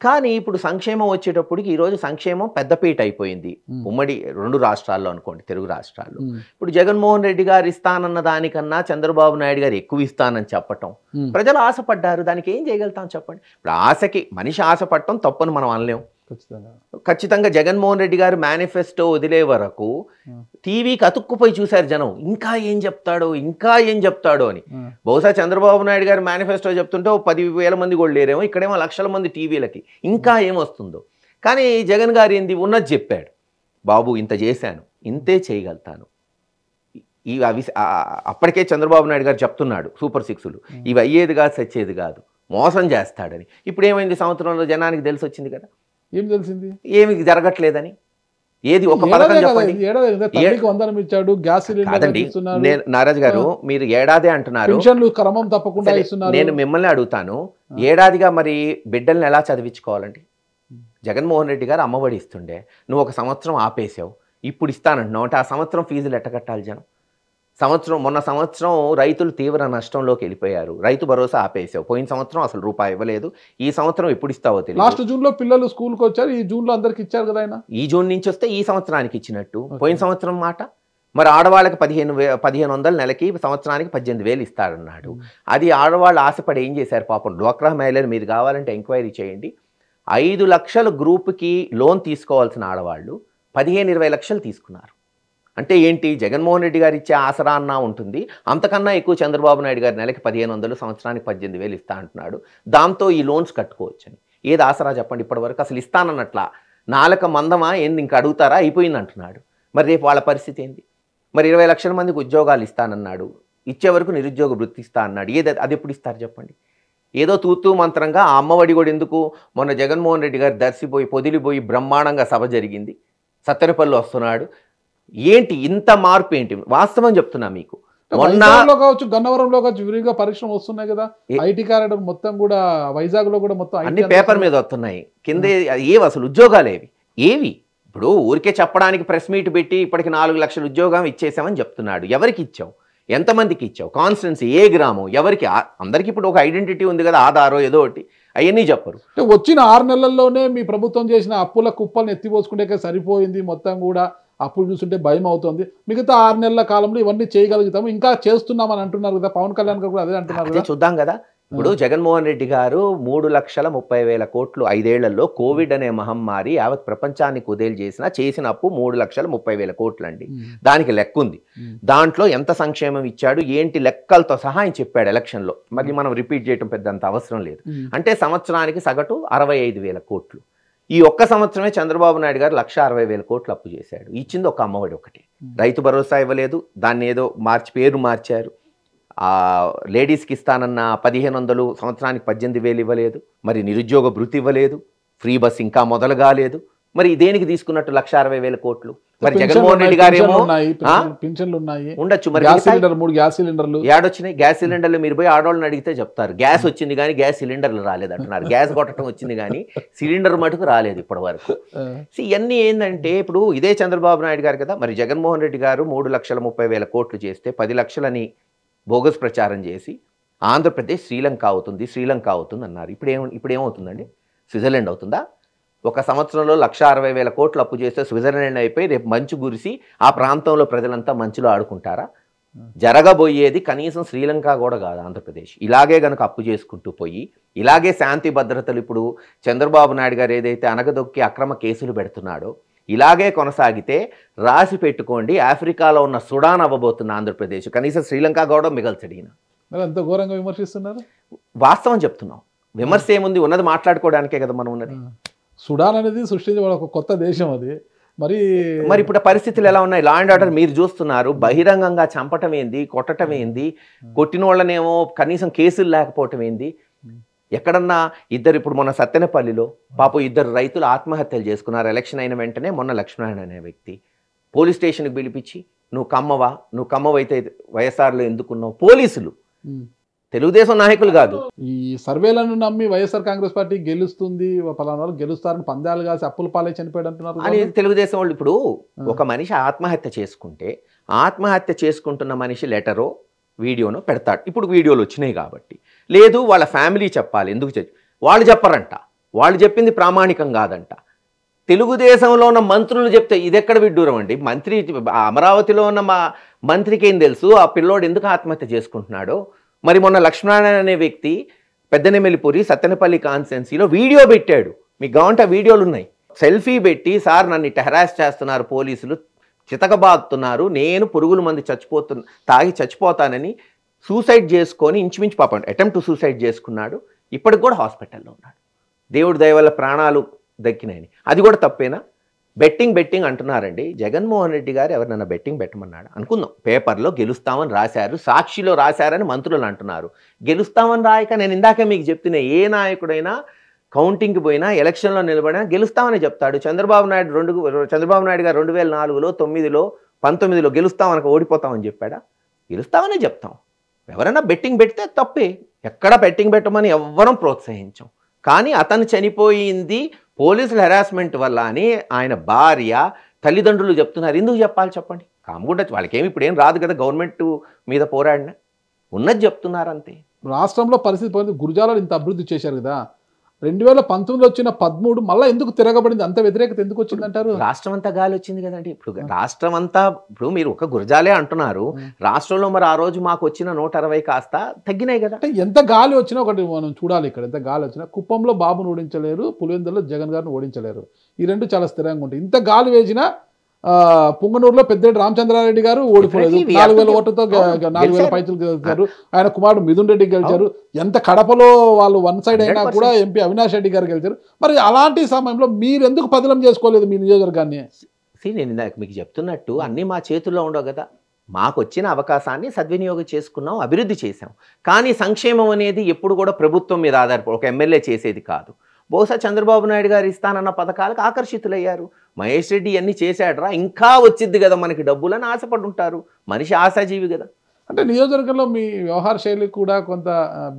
కానీ ఇప్పుడు సంక్షేమం వచ్చేటప్పటికి ఈరోజు సంక్షేమం పెద్దపీట అయిపోయింది. ఉమ్మడి 2 రాష్ట్రాల్లో అనుకోండి, తెలుగు రాష్ట్రాల్లో. ఇప్పుడు జగన్మోహన్ రెడ్డి గారు ఇస్తానన్న దానికన్నా చంద్రబాబు నాయుడు గారు ఎక్కువ ఇస్తానని చెప్పటం, ప్రజలు ఆశపడ్డారు. దానికి ఏం చేయగలుగుతాం చెప్పండి. ఇప్పుడు ఆశకి మనిషి ఆశపడటం తప్పని మనం అనలేం. ఖచ్చితంగా జగన్మోహన్ రెడ్డి గారు మేనిఫెస్టో వదిలే వరకు టీవీకి అతుక్కుపోయి చూశారు జనం, ఇంకా ఏం చెప్తాడో అని. బహుశా చంద్రబాబు నాయుడు గారు మేనిఫెస్టో చెప్తుంటే 10,000 మంది కూడా లేరేమో, ఇక్కడేమో లక్షల మంది టీవీలకి, ఇంకా ఏమొస్తుందో. కానీ జగన్ గారు ఏంది ఉన్నది చెప్పాడు, బాబు ఇంత చేశాను, ఇంతే చేయగలుగుతాను, అప్పటికే చంద్రబాబు నాయుడు గారు చెప్తున్నాడు సూపర్ 6లు ఇవి అయ్యేది కాదు సచ్చేది కాదు మోసం చేస్తాడని. ఇప్పుడు ఏమైంది, సంవత్సరంలో జనానికి తెలిసి వచ్చింది కదా, ఏం తెలిసింది, ఏమి జరగట్లేదని. ఏది ఒక పథకం చెప్పండి. కాదండి, నారాజు గారు మీరు ఏడాది అంటున్నారు, క్రమం తప్పకుండా నేను మిమ్మల్ని అడుగుతాను, ఏడాదిగా మరి బిడ్డల్ని ఎలా చదివించుకోవాలండి? జగన్మోహన్ రెడ్డి గారు అమ్మఒడి ఇస్తుండే, నువ్వు ఒక సంవత్సరం ఆపేసావు, ఇప్పుడు ఇస్తానంటున్నావు అంటే ఆ సంవత్సరం ఫీజులు ఎట్ట కట్టాలి జనం? మొన్న సంవత్సరం రైతులు తీవ్ర నష్టంలోకి వెళ్ళిపోయారు, రైతు భరోసా ఆపేసావు, పోయిన సంవత్సరం అసలు రూపాయి ఇవ్వలేదు, ఈ సంవత్సరం ఎప్పుడు ఇస్తావో తెలియదు. లాస్ట్ జూన్ లో పిల్లలు స్కూల్కి వచ్చారు, ఈ జూన్ లో అందరికి ఇచ్చారు కదా ఆయన. ఈ జూన్ నుంచి వస్తే ఈ సంవత్సరానికి ఇచ్చినట్టు, పోయిన సంవత్సరం మాట. మరి ఆడవాళ్ళకి 1500 నెలకి, సంవత్సరానికి 18,000 ఇస్తాడన్నాడు. అది ఆడవాళ్ళు ఆశపడి ఏం చేశారు పాపం, డ్వాక్రా మహిళలు మీరు కావాలంటే ఎంక్వైరీ చేయండి, 5 లక్షల గ్రూప్కి లోన్ తీసుకోవాల్సిన ఆడవాళ్ళు 15-20 లక్షలు తీసుకున్నారు. అంటే ఏంటి, జగన్మోహన్ రెడ్డి గారు ఇచ్చే ఆసరా అన్నా ఉంటుంది, అంతకన్నా ఎక్కువ చంద్రబాబు నాయుడు గారు నెలకి 1500, సంవత్సరానికి 18,000 ఇస్తా అంటున్నాడు, దాంతో ఈ లోన్స్ కట్టుకోవచ్చని. ఏది ఆసరా చెప్పండి ఇప్పటివరకు? అసలు ఇస్తానన్నట్లా, నాలుక మందమా ఏంది, ఇంకా అడుగుతారా, అయిపోయింది అంటున్నాడు. మరి రేపు వాళ్ళ పరిస్థితి ఏంది? మరి 20 లక్షల మందికి ఉద్యోగాలు ఇస్తానన్నాడు, ఇచ్చే వరకు నిరుద్యోగ వృత్తి ఇస్తా అన్నాడు, అది ఎప్పుడు ఇస్తారు చెప్పండి? ఏదో తూతూ మంత్రంగా ఆ అమ్మఒడి కూడా ఎందుకు, మొన్న జగన్మోహన్ రెడ్డి గారు దర్శిపోయి పొదిలిపోయి బ్రహ్మాండంగా సభ జరిగింది, సత్తెనపల్లి వస్తున్నాడు, ఏంటి ఇంత మార్పు ఏంటి? వాస్తవం చెప్తున్నా మీకు, కావచ్చు గన్నవరంలో కావచ్చు విరిగా పరిశ్రమ వస్తున్నాయి కదా, ఐటీ కారిడార్ మొత్తం కూడా వైజాగ్ లో కూడా మొత్తం అన్ని పేపర్ మీద వస్తున్నాయి, కింద ఏవి అసలు ఉద్యోగాలు ఏవి? ఇప్పుడు ఊరికే చెప్పడానికి ప్రెస్ మీట్ పెట్టి ఇప్పటికి 4 లక్షల ఉద్యోగం ఇచ్చేసామని చెప్తున్నాడు. ఎవరికి ఇచ్చావు, ఎంతమందికి ఇచ్చావు, కాన్స్టిట్యున్సీ ఏ గ్రామం, ఎవరికి? అందరికి ఇప్పుడు ఒక ఐడెంటిటీ ఉంది కదా, ఆధారో ఏదో ఒకటి, అవన్నీ చెప్పరు. వచ్చిన 6 నెలల్లోనే మీ ప్రభుత్వం చేసిన అప్పుల కుప్పలను ఎత్తిపోసుకుంటే సరిపోయింది, మొత్తం కూడా అప్పులు చూస్తుంటే భయం అవుతుంది, మిగతా 6 నెలల కాలంలో ఇవన్నీ చేయగలుగుతాము, ఇంకా చేస్తున్నామని అంటున్నారు కదా, పవన్ కళ్యాణ్ గారు కూడా అదే అంటున్నారు. చూద్దాం కదా. ఇప్పుడు జగన్మోహన్ రెడ్డి గారు 3,30,000 కోట్లు 5 ఏళ్లలో కోవిడ్ అనే మహమ్మారి యావత్ ప్రపంచాన్ని కుదేలు చేసిన అప్పు 3,30,000 కోట్లు అండి. దానికి లెక్క ఉంది, దాంట్లో ఎంత సంక్షేమం ఇచ్చాడు ఏంటి లెక్కలతో సహా ఆయన చెప్పాడు ఎలక్షన్లో. మళ్ళీ మనం రిపీట్ చేయడం పెద్దంత అవసరం లేదు. అంటే సంవత్సరానికి సగటు 65,000 కోట్లు. ఈ ఒక్క సంవత్సరమే చంద్రబాబు నాయుడు గారు 1,60,000 కోట్లు అప్పు చేశాడు. ఇచ్చింది ఒక అమ్మఒడి ఒకటి, రైతు భరోసా ఇవ్వలేదు, దాన్ని ఏదో పేరు మార్చారు. లేడీస్కి ఇస్తానన్న 1,500 సంవత్సరానికి 18,000 ఇవ్వలేదు, మరి నిరుద్యోగ భృతి ఇవ్వలేదు, ఫ్రీ బస్ ఇంకా మొదలు కాలేదు. మరి దేనికి తీసుకున్నట్టు 1,60,000 కోట్లు? మరి జగన్మోహన్ రెడ్డి గారేమో ఉండొచ్చు, మరి 3 గ్యాస్ సిలిండర్లు ఏడొచ్చినాయి. గ్యాస్ సిలిండర్లు మీరు పోయి ఆడవాళ్ళని అడిగితే చెప్తారు, గ్యాస్ వచ్చింది కానీ గ్యాస్ సిలిండర్లు రాలేదు అంటున్నారు. గ్యాస్ కొట్టడం వచ్చింది కానీ సిలిండర్ మటుకు రాలేదు ఇప్పటి వరకు. ఇవన్నీ ఏంటంటే, ఇప్పుడు ఇదే చంద్రబాబు నాయుడు గారు కదా, మరి జగన్మోహన్ రెడ్డి గారు 3,30,000 కోట్లు చేస్తే 10 లక్షలని బోగస్ ప్రచారం చేసి ఆంధ్రప్రదేశ్ శ్రీలంక అవుతుంది అన్నారు. ఇప్పుడు ఏమవుతుందండి? స్విట్జర్లాండ్ అవుతుందా? ఒక సంవత్సరంలో 1,60,000 కోట్లు అప్పు చేస్తే స్విట్జర్లాండ్ అయిపోయి రేపు మంచు కురిసి ఆ ప్రాంతంలో ప్రజలంతా మంచులో ఆడుకుంటారా? జరగబోయేది కనీసం శ్రీలంక కూడా కాదు, ఆంధ్రప్రదేశ్. ఇలాగే గనక అప్పు చేసుకుంటూ పోయి ఇలాగే శాంతి భద్రతలు ఇప్పుడు చంద్రబాబు నాయుడు గారు ఏదైతే అనగదొక్కి అక్రమ కేసులు పెడుతున్నాడో ఇలాగే కొనసాగితే రాసి పెట్టుకోండి, ఆఫ్రికాలో ఉన్న సుడాన్ అవ్వబోతున్న ఆంధ్రప్రదేశ్, కనీసం శ్రీలంక కూడా మిగల్చడు. అంత ఘోరంగా విమర్శిస్తున్నారు. వాస్తవం చెప్తున్నాం, విమర్శ ఏముంది, ఉన్నది మాట్లాడుకోవడానికే కదా మనం ఉన్నది. సుడాన్ అనేది సృష్టించబడ ఒక కొత్త దేశం అది. మరి ఇప్పుడు పరిస్థితులు ఎలా ఉన్నాయి? లా అండ్ ఆర్డర్ మీరు చూస్తున్నారు, బహిరంగంగా చంపటం ఏంది, కొట్టడం ఏంది, కొట్టిన వాళ్ళనేమో కనీసం కేసులు లేకపోవటం ఏంది? ఎక్కడన్నా ఇప్పుడు మొన్న సత్తెనపల్లిలో పాపం 2 రైతులు ఆత్మహత్యలు చేసుకున్నారు. ఎలక్షన్ అయిన వెంటనే మొన్న లక్ష్మణ్ అనే వ్యక్తి పోలీస్ స్టేషన్కి పిలిపించి, నువ్వు కమ్మవైతే వైఎస్ఆర్లో ఎందుకున్నావు? పోలీసులు, తెలుగుదేశం నాయకులు కాదు. ఈ సర్వేలను నమ్మి వైఎస్ఆర్ కాంగ్రెస్ పార్టీ గెలుస్తుంది, పలానా వాళ్ళు గెలుస్తారని పందాలు కాసి అప్పుల పాలే చనిపోయాడు అంటున్నారు అని తెలుగుదేశం వాళ్ళు. ఇప్పుడు ఒక మనిషి ఆత్మహత్య చేసుకుంటే ఆత్మహత్య చేసుకుంటున్న మనిషి లెటరో వీడియోనో పెడతాడు. ఇప్పుడు వీడియోలు వచ్చినాయి కాబట్టి, లేదు వాళ్ళ ఫ్యామిలీ చెప్పాలి, ఎందుకు వాళ్ళు చెప్పరంట, వాళ్ళు చెప్పింది ప్రామాణికం కాదంట. తెలుగుదేశంలో ఉన్న మంత్రులు చెప్తే ఇది ఎక్కడ విడ్డూరం అండి? మంత్రి అమరావతిలో ఉన్న మా మంత్రికి ఏం తెలుసు ఆ పిల్లోడు ఎందుకు ఆత్మహత్య చేసుకుంటున్నాడో? మరి మొన్న లక్ష్మణ్ అనే వ్యక్తి పెద్దనెమ్మిలిపూరి సత్తెనపల్లి కాన్స్టిట్యున్సీలో వీడియో పెట్టాడు, మీకు కావాలంటే వీడియోలు ఉన్నాయి. సెల్ఫీ పెట్టి, సార్ నన్ను ఇట్లా హెరాస్ చేస్తున్నారు పోలీసులు, చితకబాదుతున్నారు, నేను పురుగుల మంది తాగి చచ్చిపోతానని సూసైడ్ చేసుకొని ఇంచుమించు పాపం అటెంప్ట్ టు సూసైడ్ చేసుకున్నాడు. ఇప్పటికి కూడా హాస్పిటల్లో ఉన్నాడు. దేవుడి దయ వల్ల ప్రాణాలు దక్కినాయని. అది కూడా తప్పేనా? బెట్టింగ్ అంటున్నారండి. జగన్మోహన్ రెడ్డి గారు ఎవరినన్నా బెట్టింగ్ పెట్టమన్నాడు అనుకుందాం. పేపర్లో గెలుస్తామని రాశారు, సాక్షిలో రాశారని మంత్రులు అంటున్నారు. గెలుస్తామని రాయక నేను ఇందాకే మీకు చెప్తున్నా, ఏ నాయకుడైనా కౌంటింగ్కి పోయినా ఎలక్షన్లో నిలబడినా గెలుస్తామని చెప్తాడు. చంద్రబాబు నాయుడు గారు 2004లో 9లో 19లో గెలుస్తామనక ఓడిపోతామని చెప్పాడా? గెలుస్తామనే చెప్తాం. ఎవరైనా బెట్టింగ్ పెడితే తప్పే, ఎక్కడ బెట్టింగ్ పెట్టమని ఎవ్వరం ప్రోత్సహించాం. కానీ అతను చనిపోయింది పోలీసుల హెరాస్మెంట్ వల్ల అని ఆయన భార్య తల్లిదండ్రులు చెప్తున్నారు. ఎందుకు చెప్పాలి చెప్పండి? కామగుండ వాళ్ళకేమి ఇప్పుడు ఏం రాదు కదా, గవర్నమెంట్ మీద పోరాడిన ఉన్నది చెప్తున్నారు అంతే. రాష్ట్రంలో పరిస్థితి పోయింది. గురజాలలో ఇంత అభివృద్ధి చేశారు కదా, 2019లో వచ్చిన 13 మళ్ళీ ఎందుకు తిరగబడింది? అంత వ్యతిరేకత ఎందుకు వచ్చింది అంటారు? రాష్ట్రం అంతా గాలి వచ్చింది కదండి. ఇప్పుడు రాష్ట్రం అంతా, ఇప్పుడు మీరు ఒక గురజాలే అంటున్నారు, రాష్ట్రంలో మరి ఆ రోజు మాకు వచ్చిన 160 కాస్త తగ్గినాయి కదా. అంటే ఎంత గాలి వచ్చినా ఒకటి మనం చూడాలి. ఇక్కడ ఎంత గాలి వచ్చినా కుప్పంలో బాబును ఓడించలేరు, పులివెందులో జగన్ గారిని ఓడించలేరు. ఈ రెండు చాలా స్థిరంగా ఉంటాయి. ఇంత గాలి వేసినా పుంగనూరులో పెద్దిరెడ్డి రామచంద్రారెడ్డి గారు ఓడిపోలేదు. 4000 ఓట్లతో 4000 పైసలు గెలిచారు. ఆయన కుమారుడు మిథున్ రెడ్డి గెలిచారు. ఎంత కడపలో వాళ్ళు వన్ సైడ్ అయినా కూడా ఎంపీ అవినాష్ రెడ్డి గారు గెలిచారు. మరి అలాంటి సమయంలో మీరు ఎందుకు పదిలం చేసుకోలేదు మీ నియోజకవర్గాన్ని? నేను ఇందాక మీకు చెప్తున్నట్టు అన్నీ మా చేతుల్లో ఉండవు కదా. మాకు వచ్చిన అవకాశాన్ని సద్వినియోగం చేసుకున్నాం, అభివృద్ధి చేశాం. కానీ సంక్షేమం అనేది ఎప్పుడు కూడా ప్రభుత్వం మీద ఆధారపడి ఒక ఎమ్మెల్యే చేసేది కాదు. బహుశా చంద్రబాబు నాయుడు గారు ఇస్తానన్న పథకాలకు ఆకర్షితులయ్యారు. మహేష్ రెడ్డి ఇవన్నీ చేశాడరా, ఇంకా వచ్చిద్ది కదా మనకి డబ్బులని ఆశపడి ఉంటారు. మనిషి ఆశాజీవి కదా. అంటే నియోజకవర్గంలో మీ వ్యవహార శైలి కూడా కొంత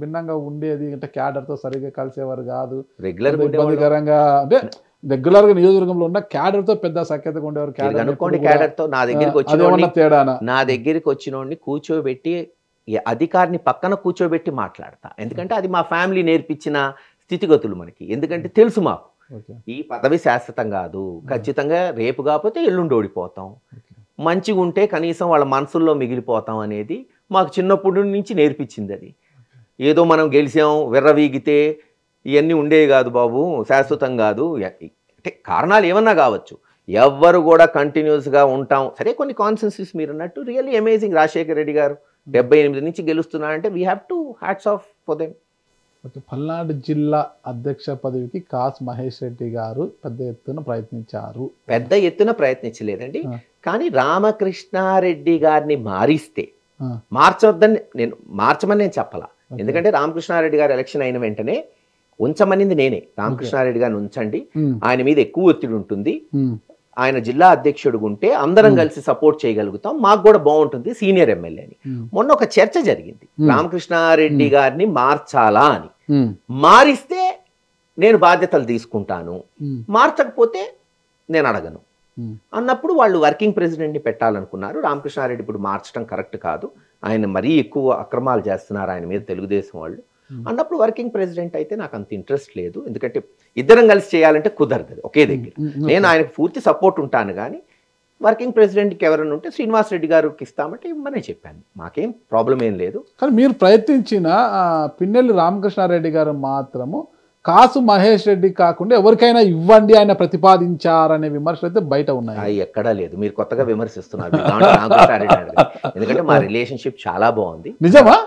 భిన్నంగా ఉండేది. అంటే క్యాడర్తో సరిగ్గా కలిసేవారు కాదు, ఇబ్బందికరంగా. అంటే రెగ్యులర్గా నియోజకవర్గంలో ఉన్న క్యాడర్తో పెద్ద సఖ్యతగా ఉండేవారు. క్యాడర్తో నా దగ్గరికి వచ్చినోడిని కూర్చోబెట్టి, అధికారిని పక్కన కూర్చోబెట్టి మాట్లాడతా. ఎందుకంటే అది మా ఫ్యామిలీ నేర్పించిన స్థితిగతులు మనకి. ఎందుకంటే తెలుసు మాకు ఈ పదవి శాశ్వతం కాదు, ఖచ్చితంగా రేపు కాకపోతే ఎల్లుండి ఓడిపోతాం, మంచిగా ఉంటే కనీసం వాళ్ళ మనసుల్లో మిగిలిపోతాం అనేది మాకు చిన్నప్పటి నుంచి నేర్పించింది. అది ఏదో మనం గెలిచాం విర్రవీగితే ఇవన్నీ ఉండేవి కాదు బాబు, శాశ్వతం కాదు. అంటే కారణాలు ఏమన్నా కావచ్చు, ఎవ్వరు కూడా కంటిన్యూస్గా ఉంటాం. సరే కొన్ని కాన్సెన్సెస్ మీరు అన్నట్టు రియల్లీ అమేజింగ్. రాజశేఖర రెడ్డి గారు 78 నుంచి గెలుస్తున్నారంటే we have to hats off for them. Okay, Palnadu జిల్లా అధ్యక్ష పదవికి కాస్ మహేష్ రెడ్డి గారు పెద్ద ఎత్తున ప్రయత్నించలేదండి. కానీ రామకృష్ణారెడ్డి గారిని మార్చమని నేను చెప్పాల. ఎందుకంటే రామకృష్ణారెడ్డి గారు ఎలక్షన్ అయిన వెంటనే ఉంచమనింది నేనే. రామకృష్ణారెడ్డి గారిని ఉంచండి, ఆయన మీద ఎక్కువ ఒత్తిడి ఉంటుంది, ఆయన జిల్లా అధ్యక్షుడు ఉంటే అందరం కలిసి సపోర్ట్ చేయగలుగుతాం, మాకు కూడా బాగుంటుంది, సీనియర్ ఎమ్మెల్యే అని. మొన్న ఒక చర్చ జరిగింది, రామకృష్ణారెడ్డి గారిని మార్చాలా అని. మారిస్తే నేను బాధ్యతలు తీసుకుంటాను, మార్చకపోతే నేను అడగను అన్నప్పుడు వాళ్ళు వర్కింగ్ ప్రెసిడెంట్ని పెట్టాలనుకున్నారు. రామకృష్ణారెడ్డి ఇప్పుడు మార్చడం కరెక్ట్ కాదు, ఆయన మరీ ఎక్కువ అక్రమాలు చేస్తున్నారు ఆయన మీద తెలుగుదేశం వాళ్ళు అన్నప్పుడు వర్కింగ్ ప్రెసిడెంట్ అయితే నాకు అంత ఇంట్రెస్ట్ లేదు. ఎందుకంటే ఇద్దరం కలిసి చేయాలంటే కుదరదు ఒకే దగ్గర. నేను ఆయనకు పూర్తి సపోర్ట్ ఉంటాను, కానీ వర్కింగ్ ప్రెసిడెంట్కి ఎవరైనా ఉంటే శ్రీనివాస్ రెడ్డి గారికి ఇస్తామంటే ఇమ్మనే చెప్పాను, మాకేం ప్రాబ్లం ఏం లేదు. కానీ మీరు ప్రయత్నించిన పిన్నెల్లి రామకృష్ణారెడ్డి గారు మాత్రము కాసు మహేష్ రెడ్డి కాకుండా ఎవరికైనా ఇవ్వండి ఆయన ప్రతిపాదించారనే విమర్శలు అయితే బయట ఉన్నాయి. ఎక్కడా లేదు, మీరు కొత్తగా విమర్శిస్తున్నారు. ఎందుకంటే మా రిలేషన్షిప్ చాలా బాగుంది. నిజమా?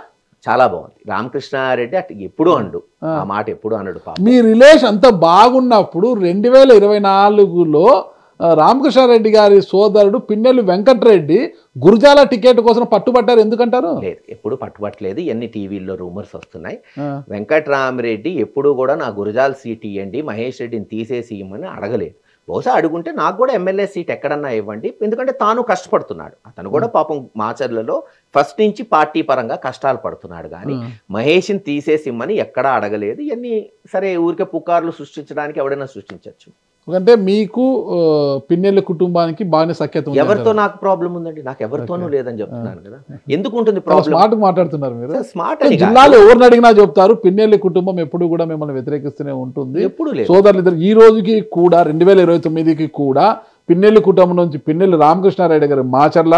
చాలా బాగుంది. రామకృష్ణారెడ్డి అటు ఎప్పుడు అండు ఆ మాట ఎప్పుడు అన్నాడు. మీ రిలేషన్ అంత బాగున్నప్పుడు 2024లో రామకృష్ణారెడ్డి గారి సోదరుడు పిన్నెల్లి వెంకటరెడ్డి గురజాల టికెట్ కోసం పట్టుబట్టారు, ఎందుకంటారు? లేదు, ఎప్పుడు పట్టుబట్టలేదు. ఎన్ని టీవీల్లో రూమర్స్ వస్తున్నాయి. వెంకట్రామరెడ్డి ఎప్పుడు కూడా నా గురజాల సీట్ ఇవ్వండి, మహేష్ రెడ్డిని తీసేసి ఇవ్వమని అడగలేదు. బహుశా అడుగుంటే నాకు కూడా ఎమ్మెల్యే సీట్ ఎక్కడన్నా ఇవ్వండి, ఎందుకంటే తాను కష్టపడుతున్నాడు. అతను కూడా పాపం మాచర్లలో ఫస్ట్ నుంచి పార్టీ పరంగా కష్టాలు పడుతున్నాడు, కానీ మహేష్ని తీసేసి ఇమ్మని ఎక్కడా అడగలేదు. ఇవన్నీ సరే ఊరికే పుకార్లు సృష్టించడానికి ఎవడైనా సృష్టించవచ్చు. అంటే మీకు పిన్నెల్లి కుటుంబానికి బాగానే సఖ్యత ఉంది. ఎవరితో నాకు ప్రాబ్లం ఉందండి? నాకు ఎవరితోనూ లేదని చెప్తున్నాను కదా. ఎందుకు ఉంటుంది ప్రాబ్లం? స్మార్ట్ మాట్లాడుతున్నారు మీరు. స్మార్ట్ జిల్లాలో ఎవరిని అడిగినా చెప్తారు పిన్నెల్లి కుటుంబం ఎప్పుడు కూడా మిమ్మల్ని వ్యతిరేకిస్తూనే ఉంటుంది. ఎప్పుడు లేదు. సోదరులు ఇద్దరు ఈ రోజుకి కూడా 2029కి కూడా పిన్నెల్లి కుటుంబం నుంచి పిన్నెల్లి రామకృష్ణారెడ్డి గారు మాచర్ల,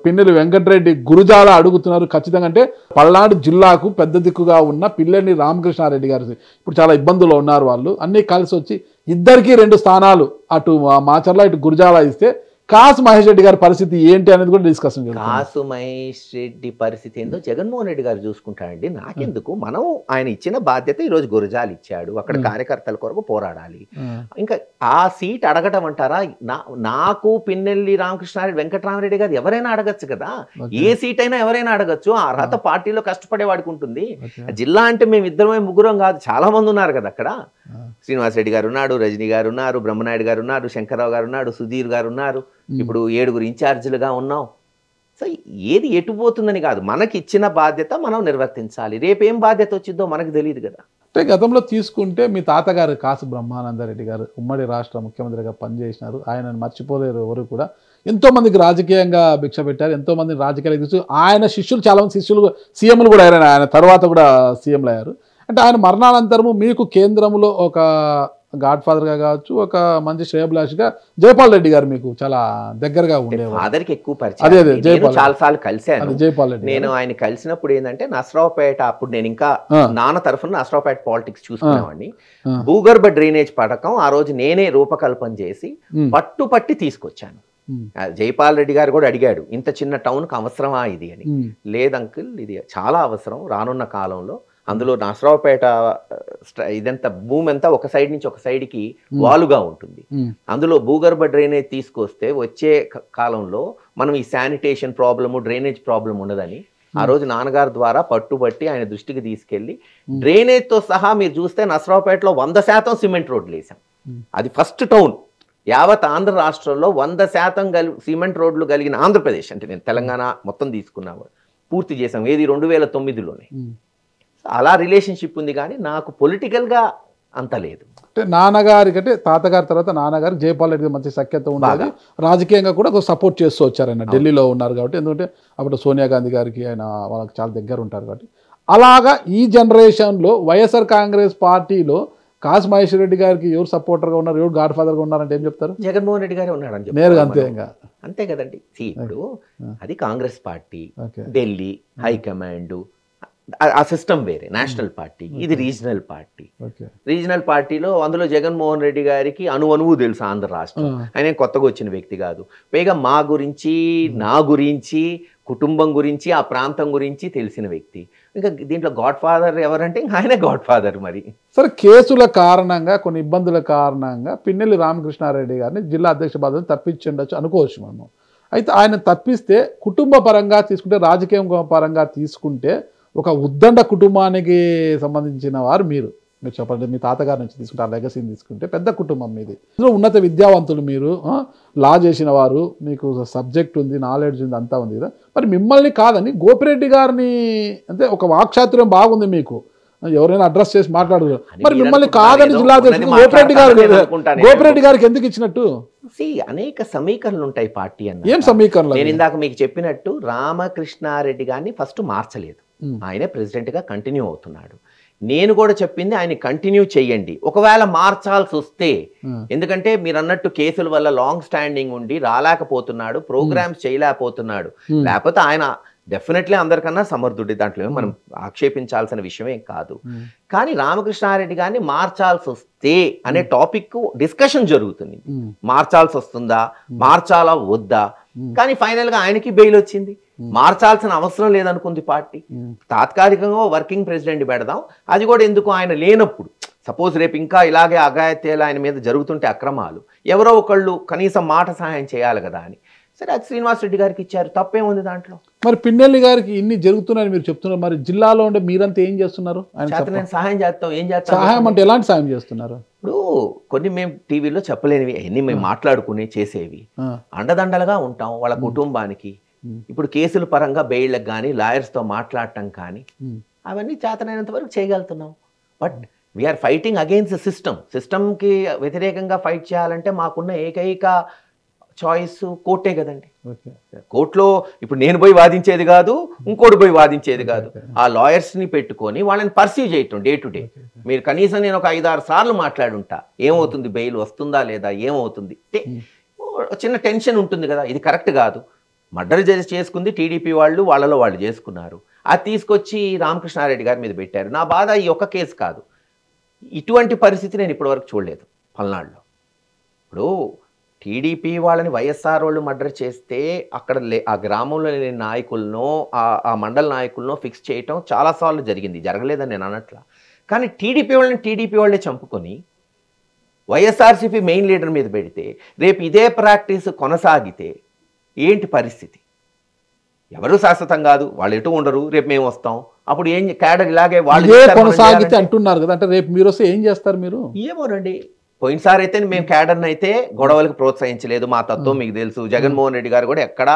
పిన్నెల్లి వెంకటరెడ్డి గురజాల అడుగుతున్నారు ఖచ్చితంగా. అంటే పల్నాడు జిల్లాకు పెద్ద దిక్కుగా ఉన్న పిన్నెల్లి రామకృష్ణారెడ్డి గారు ఇప్పుడు చాలా ఇబ్బందుల్లో ఉన్నారు. వాళ్ళు అన్నీ కలిసి వచ్చి ఇద్దరికి 2 స్థానాలు, అటు మాచర్ల ఇటు గురజాల ఇస్తే కాసు మహేష్ రెడ్డి గారి పరిస్థితి ఏంటి అనేది కూడా డిస్కషన్ జరుగుతుంది. కాసు మహేష్ రెడ్డి పరిస్థితి ఏందో జగన్మోహన్ రెడ్డి గారు చూసుకుంటాడండి. నాకెందుకు? మనం ఆయన ఇచ్చిన బాధ్యత ఈరోజు గురజాలు ఇచ్చాడు, అక్కడ కార్యకర్తల కొరకు పోరాడాలి. ఇంకా ఆ సీట్ అడగటం అంటారా? నాకు పిన్నెల్లి రామకృష్ణారెడ్డి, వెంకటరామరెడ్డి గారు ఎవరైనా అడగచ్చు కదా. ఏ సీట్ అయినా ఎవరైనా అడగచ్చు. ఆ అర్హత పార్టీలో కష్టపడే వాడికి ఉంటుంది. జిల్లా అంటే మేము ఇద్దరమే ముగ్గురం కాదు, చాలా మంది ఉన్నారు కదా అక్కడ. శ్రీనివాసరెడ్డి గారు ఉన్నాడు, రజనీ గారు ఉన్నారు, బ్రహ్మనాయుడు గారు ఉన్నారు, శంకర్రావు గారు ఉన్నాడు, సుధీర్ గారు ఉన్నారు. ఇప్పుడు 7 ఇన్ఛార్జీలుగా ఉన్నాం. సో ఏది ఎటుపోతుందని కాదు, మనకి ఇచ్చిన బాధ్యత మనం నిర్వర్తించాలి. రేపేం బాధ్యత వచ్చిందో మనకు తెలియదు కదా. అంటే గతంలో తీసుకుంటే మీ తాతగారు కాసు బ్రహ్మానందరెడ్డి గారు ఉమ్మడి రాష్ట్ర ముఖ్యమంత్రిగా పనిచేసినారు. ఆయనను మర్చిపోలేరు ఎవరు కూడా. ఎంతో మందికి రాజకీయంగా భిక్ష పెట్టారు, ఎంతో మంది రాజకీయాలు తెలుసు. ఆయన శిష్యులు చాలా మంది శిష్యులు సీఎంలు కూడా అయ్యారు, ఆయన తర్వాత కూడా సీఎంలు అయ్యారు. అంటే ఆయన మరణానంతరము మీకు కేంద్రంలో ఒక గాడ్ ఫాదర్గా కావచ్చు, ఒక మంచి శ్రేయభిలాషిగా జైపాల్ రెడ్డి గారు మీకు చాలా దగ్గరగా ఉండేవారు. ఫాదర్కి ఎక్కువ పరిచయం, చాలా సార్లు కలిశాను. జైపాల్ రెడ్డి నేను ఆయన కలిసినప్పుడు ఏంటంటే నసరావుపేట, అప్పుడు నేను ఇంకా నాన్న తరఫున నసరావుపేట పాలిటిక్స్ చూసుకునేవాడిని. భూగర్భ డ్రైనేజ్ పథకం ఆ రోజు నేనే రూపకల్పన చేసి పట్టుపట్టి తీసుకొచ్చాను. జైపాల్ రెడ్డి గారు కూడా అడిగాడు, ఇంత చిన్న టౌన్కి అవసరమా ఇది అని. లేదు అంకుల్, ఇది చాలా అవసరం రానున్న కాలంలో. అందులో నసరావుపేట ఇదంతా భూమి అంతా ఒక సైడ్ నుంచి ఒక సైడ్కి వాలుగా ఉంటుంది. అందులో భూగర్భ డ్రైనేజ్ తీసుకొస్తే వచ్చే కాలంలో మనం ఈ శానిటేషన్ ప్రాబ్లము, డ్రైనేజ్ ప్రాబ్లం ఉండదని ఆ రోజు నాన్నగారి ద్వారా పట్టుబట్టి ఆయన దృష్టికి తీసుకెళ్లి డ్రైనేజ్తో సహా మీరు చూస్తే నసరావుపేటలో 100% సిమెంట్ రోడ్లు వేసాం. అది ఫస్ట్ టౌన్ యావత్ ఆంధ్ర రాష్ట్రంలో 100% సిమెంట్ రోడ్లు కలిగిన ఆంధ్రప్రదేశ్. అంటే నేను తెలంగాణ మొత్తం తీసుకున్నాను, పూర్తి చేసాం. ఏది 2009లోనే. అలా రిలేషన్షిప్ ఉంది, కానీ నాకు పొలిటికల్గా అంత లేదు. అంటే నాన్నగారికి, అంటే తాతగారి తర్వాత నాన్నగారికి జైపాల్ రెడ్డి మంచి సఖ్యత ఉండేది. రాజకీయంగా కూడా సపోర్ట్ చేస్తూ వచ్చారు. ఆయన ఢిల్లీలో ఉన్నారు కాబట్టి, ఎందుకంటే అప్పుడు సోనియా గాంధీ గారికి ఆయన వాళ్ళకి చాలా దగ్గర ఉంటారు కాబట్టి. అలాగా ఈ జనరేషన్లో వైఎస్ఆర్ కాంగ్రెస్ పార్టీలో కాసు మహేష్ రెడ్డి గారికి ఎవరు సపోర్టర్గా ఉన్నారు, ఎవరు గాడ్ ఫాదర్గా ఉన్నారంటే ఏం చెప్తారు? జగన్మోహన్ రెడ్డి గారే ఉన్నాడని నేరుగా అంతే కదండి. ఇప్పుడు అది కాంగ్రెస్ పార్టీ, ఢిల్లీ హైకమాండ్, ఆ సిస్టమ్ వేరే. నేషనల్ పార్టీ, ఇది రీజనల్ పార్టీ. రీజనల్ పార్టీలో అందులో జగన్మోహన్ రెడ్డి గారికి అణువు తెలుసు ఆంధ్ర రాష్ట్రం. ఆయన కొత్తగా వచ్చిన వ్యక్తి కాదు. పైగా మా గురించి, నా గురించి, కుటుంబం గురించి, ఆ ప్రాంతం గురించి తెలిసిన వ్యక్తి. ఇంకా దీంట్లో గాడ్ ఫాదర్ ఎవరంటే ఆయన గాడ్ ఫాదర్. మరి సరే, కేసుల కారణంగా, కొన్ని ఇబ్బందుల కారణంగా పిన్నెల్లి రామకృష్ణారెడ్డి గారిని జిల్లా అధ్యక్ష బాధ్యతను తప్పించుండొచ్చు అనుకోవచ్చు మనము. అయితే ఆయన తప్పిస్తే కుటుంబ పరంగా తీసుకుంటే, రాజకీయ పరంగా తీసుకుంటే ఒక ఉద్దండ కుటుంబానికి సంబంధించిన వారు మీరు చెప్పండి. మీ తాతగారి నుంచి తీసుకుంటే, ఆ లెగసీని తీసుకుంటే పెద్ద కుటుంబం మీది. ఇందులో ఉన్నత విద్యావంతులు మీరు, లా చేసిన వారు, మీకు సబ్జెక్ట్ ఉంది, నాలెడ్జ్ ఉంది, అంతా ఉంది కదా. మరి మిమ్మల్ని కాదని గోపిరెడ్డి గారిని, అంటే ఒక వాక్చాతుర్యం బాగుంది మీకు, ఎవరైనా అడ్రస్ చేసి మాట్లాడరు. మరి మిమ్మల్ని కాదని జిల్లా గోపిరెడ్డి గారికి ఎందుకు ఇచ్చినట్టు? అనేక సమీకరణలు ఉంటాయి పార్టీ అన్న. ఏం సమీకరణలు? నేను ఇందాక మీకు చెప్పినట్టు రామకృష్ణారెడ్డి గారిని ఫస్ట్ మార్చలేదు, ఆయనే ప్రెసిడెంట్గా కంటిన్యూ అవుతున్నాడు. నేను కూడా చెప్పింది ఆయన కంటిన్యూ చెయ్యండి. ఒకవేళ మార్చాల్సి వస్తే, ఎందుకంటే మీరు అన్నట్టు కేసుల వల్ల లాంగ్ స్టాండింగ్ ఉండి రాలేకపోతున్నాడు, ప్రోగ్రామ్స్ చేయలేకపోతున్నాడు. లేకపోతే ఆయన డెఫినెట్లీ అందరికన్నా సమర్థుడి, దాంట్లో మనం ఆక్షేపించాల్సిన విషయమే కాదు. కానీ రామకృష్ణారెడ్డి గారిని మార్చాల్సి వస్తే అనే టాపిక్ డిస్కషన్ జరుగుతుంది. మార్చాల్సి వస్తుందా, మార్చాలా వద్దా? కానీ ఫైనల్ గా ఆయనకి బెయిల్ వచ్చింది. మార్చాల్సిన అవసరం లేదనుకుంది పార్టీ. తాత్కాలికంగా వర్కింగ్ ప్రెసిడెంట్ పెడదాం, అది కూడా ఎందుకు ఆయన లేనప్పుడు. సపోజ్ రేపు ఇంకా ఇలాగే అఘాయిత్యాలు ఆయన మీద జరుగుతుంటే, అక్రమాలు, ఎవరో ఒకళ్ళు కనీసం మాట సహాయం చేయాలి కదా అని. సరే, అది శ్రీనివాసరెడ్డి గారికి ఇచ్చారు, తప్పేముంది దాంట్లో. మరి పిన్నెల్లి గారికి ఇన్ని జరుగుతున్నాయని మీరు చెప్తున్నారు, మరి జిల్లాలో ఉండే మీరంతా ఏం చేస్తున్నారు? నేను సహాయం చేస్తాం. ఏం చేస్తాం? సహాయం అంటే ఎలాంటి సహాయం చేస్తున్నారు? ఇప్పుడు కొన్ని మేము టీవీలో చెప్పలేనివి, అన్ని మేము మాట్లాడుకుని చేసేవి. అండదండలుగా ఉంటాం వాళ్ళ కుటుంబానికి. ఇప్పుడు కేసుల పరంగా బెయిల్లకు కానీ, లాయర్స్తో మాట్లాడటం కానీ, అవన్నీ చేతనైనంత వరకు చేయగలుగుతున్నాం. But we are fighting against system. సిస్టమ్కి వ్యతిరేకంగా ఫైట్ చేయాలంటే మాకున్న ఏకైక చాయిస్ కోర్టే కదండి. కోర్టులో ఇప్పుడు నేను పోయి వాదించేది కాదు, ఇంకోటి పోయి వాదించేది కాదు. ఆ లాయర్స్ని పెట్టుకొని వాళ్ళని పర్సీవ్ చేయటం డే టు డే. మీరు కనీసం నేను ఒక 5-6 సార్లు మాట్లాడుంటా, ఏమవుతుంది, బెయిల్ వస్తుందా లేదా, ఏమవుతుంది, చిన్న టెన్షన్ ఉంటుంది కదా. ఇది కరెక్ట్ కాదు. మర్డర్ చేసుకుంది టీడీపీ వాళ్ళు, వాళ్ళలో వాళ్ళు చేసుకున్నారు. అది తీసుకొచ్చి రామకృష్ణారెడ్డి గారి మీద పెట్టారు. నా బాధ ఈ ఒక్క కేసు కాదు, ఇటువంటి పరిస్థితి నేను ఇప్పటివరకు చూడలేదు పల్నాడులో. ఇప్పుడు టీడీపీ వాళ్ళని వైఎస్ఆర్ వాళ్ళు మర్డర్ చేస్తే అక్కడ ఆ గ్రామంలో లేని నాయకులను ఆ మండల నాయకులను ఫిక్స్ చేయటం చాలాసార్లు జరిగింది, జరగలేదని నేను అనట్లా. కానీ టీడీపీ వాళ్ళే చంపుకొని వైఎస్ఆర్సీపీ మెయిన్ లీడర్ మీద పెడితే రేపు ఇదే ప్రాక్టీస్ కొనసాగితే ఏంటి పరిస్థితి? ఎవరు శాశ్వతం కాదు, వాళ్ళు ఎటు ఉండరు, రేపు మేము వస్తాం, అప్పుడు ఏం క్యాడర్ ఇలాగే వాళ్ళు కొనసాగితే అంటున్నారు కదా, అంటే రేపు మీరు వస్తే ఏం చేస్తారు మీరు? ఏమోనండి, పోయినసారి అయితే మేము క్యాడర్ని అయితే గొడవలకు ప్రోత్సహించలేదు, మా తత్వం మీకు తెలుసు. జగన్మోహన్ రెడ్డి గారు కూడా ఎక్కడ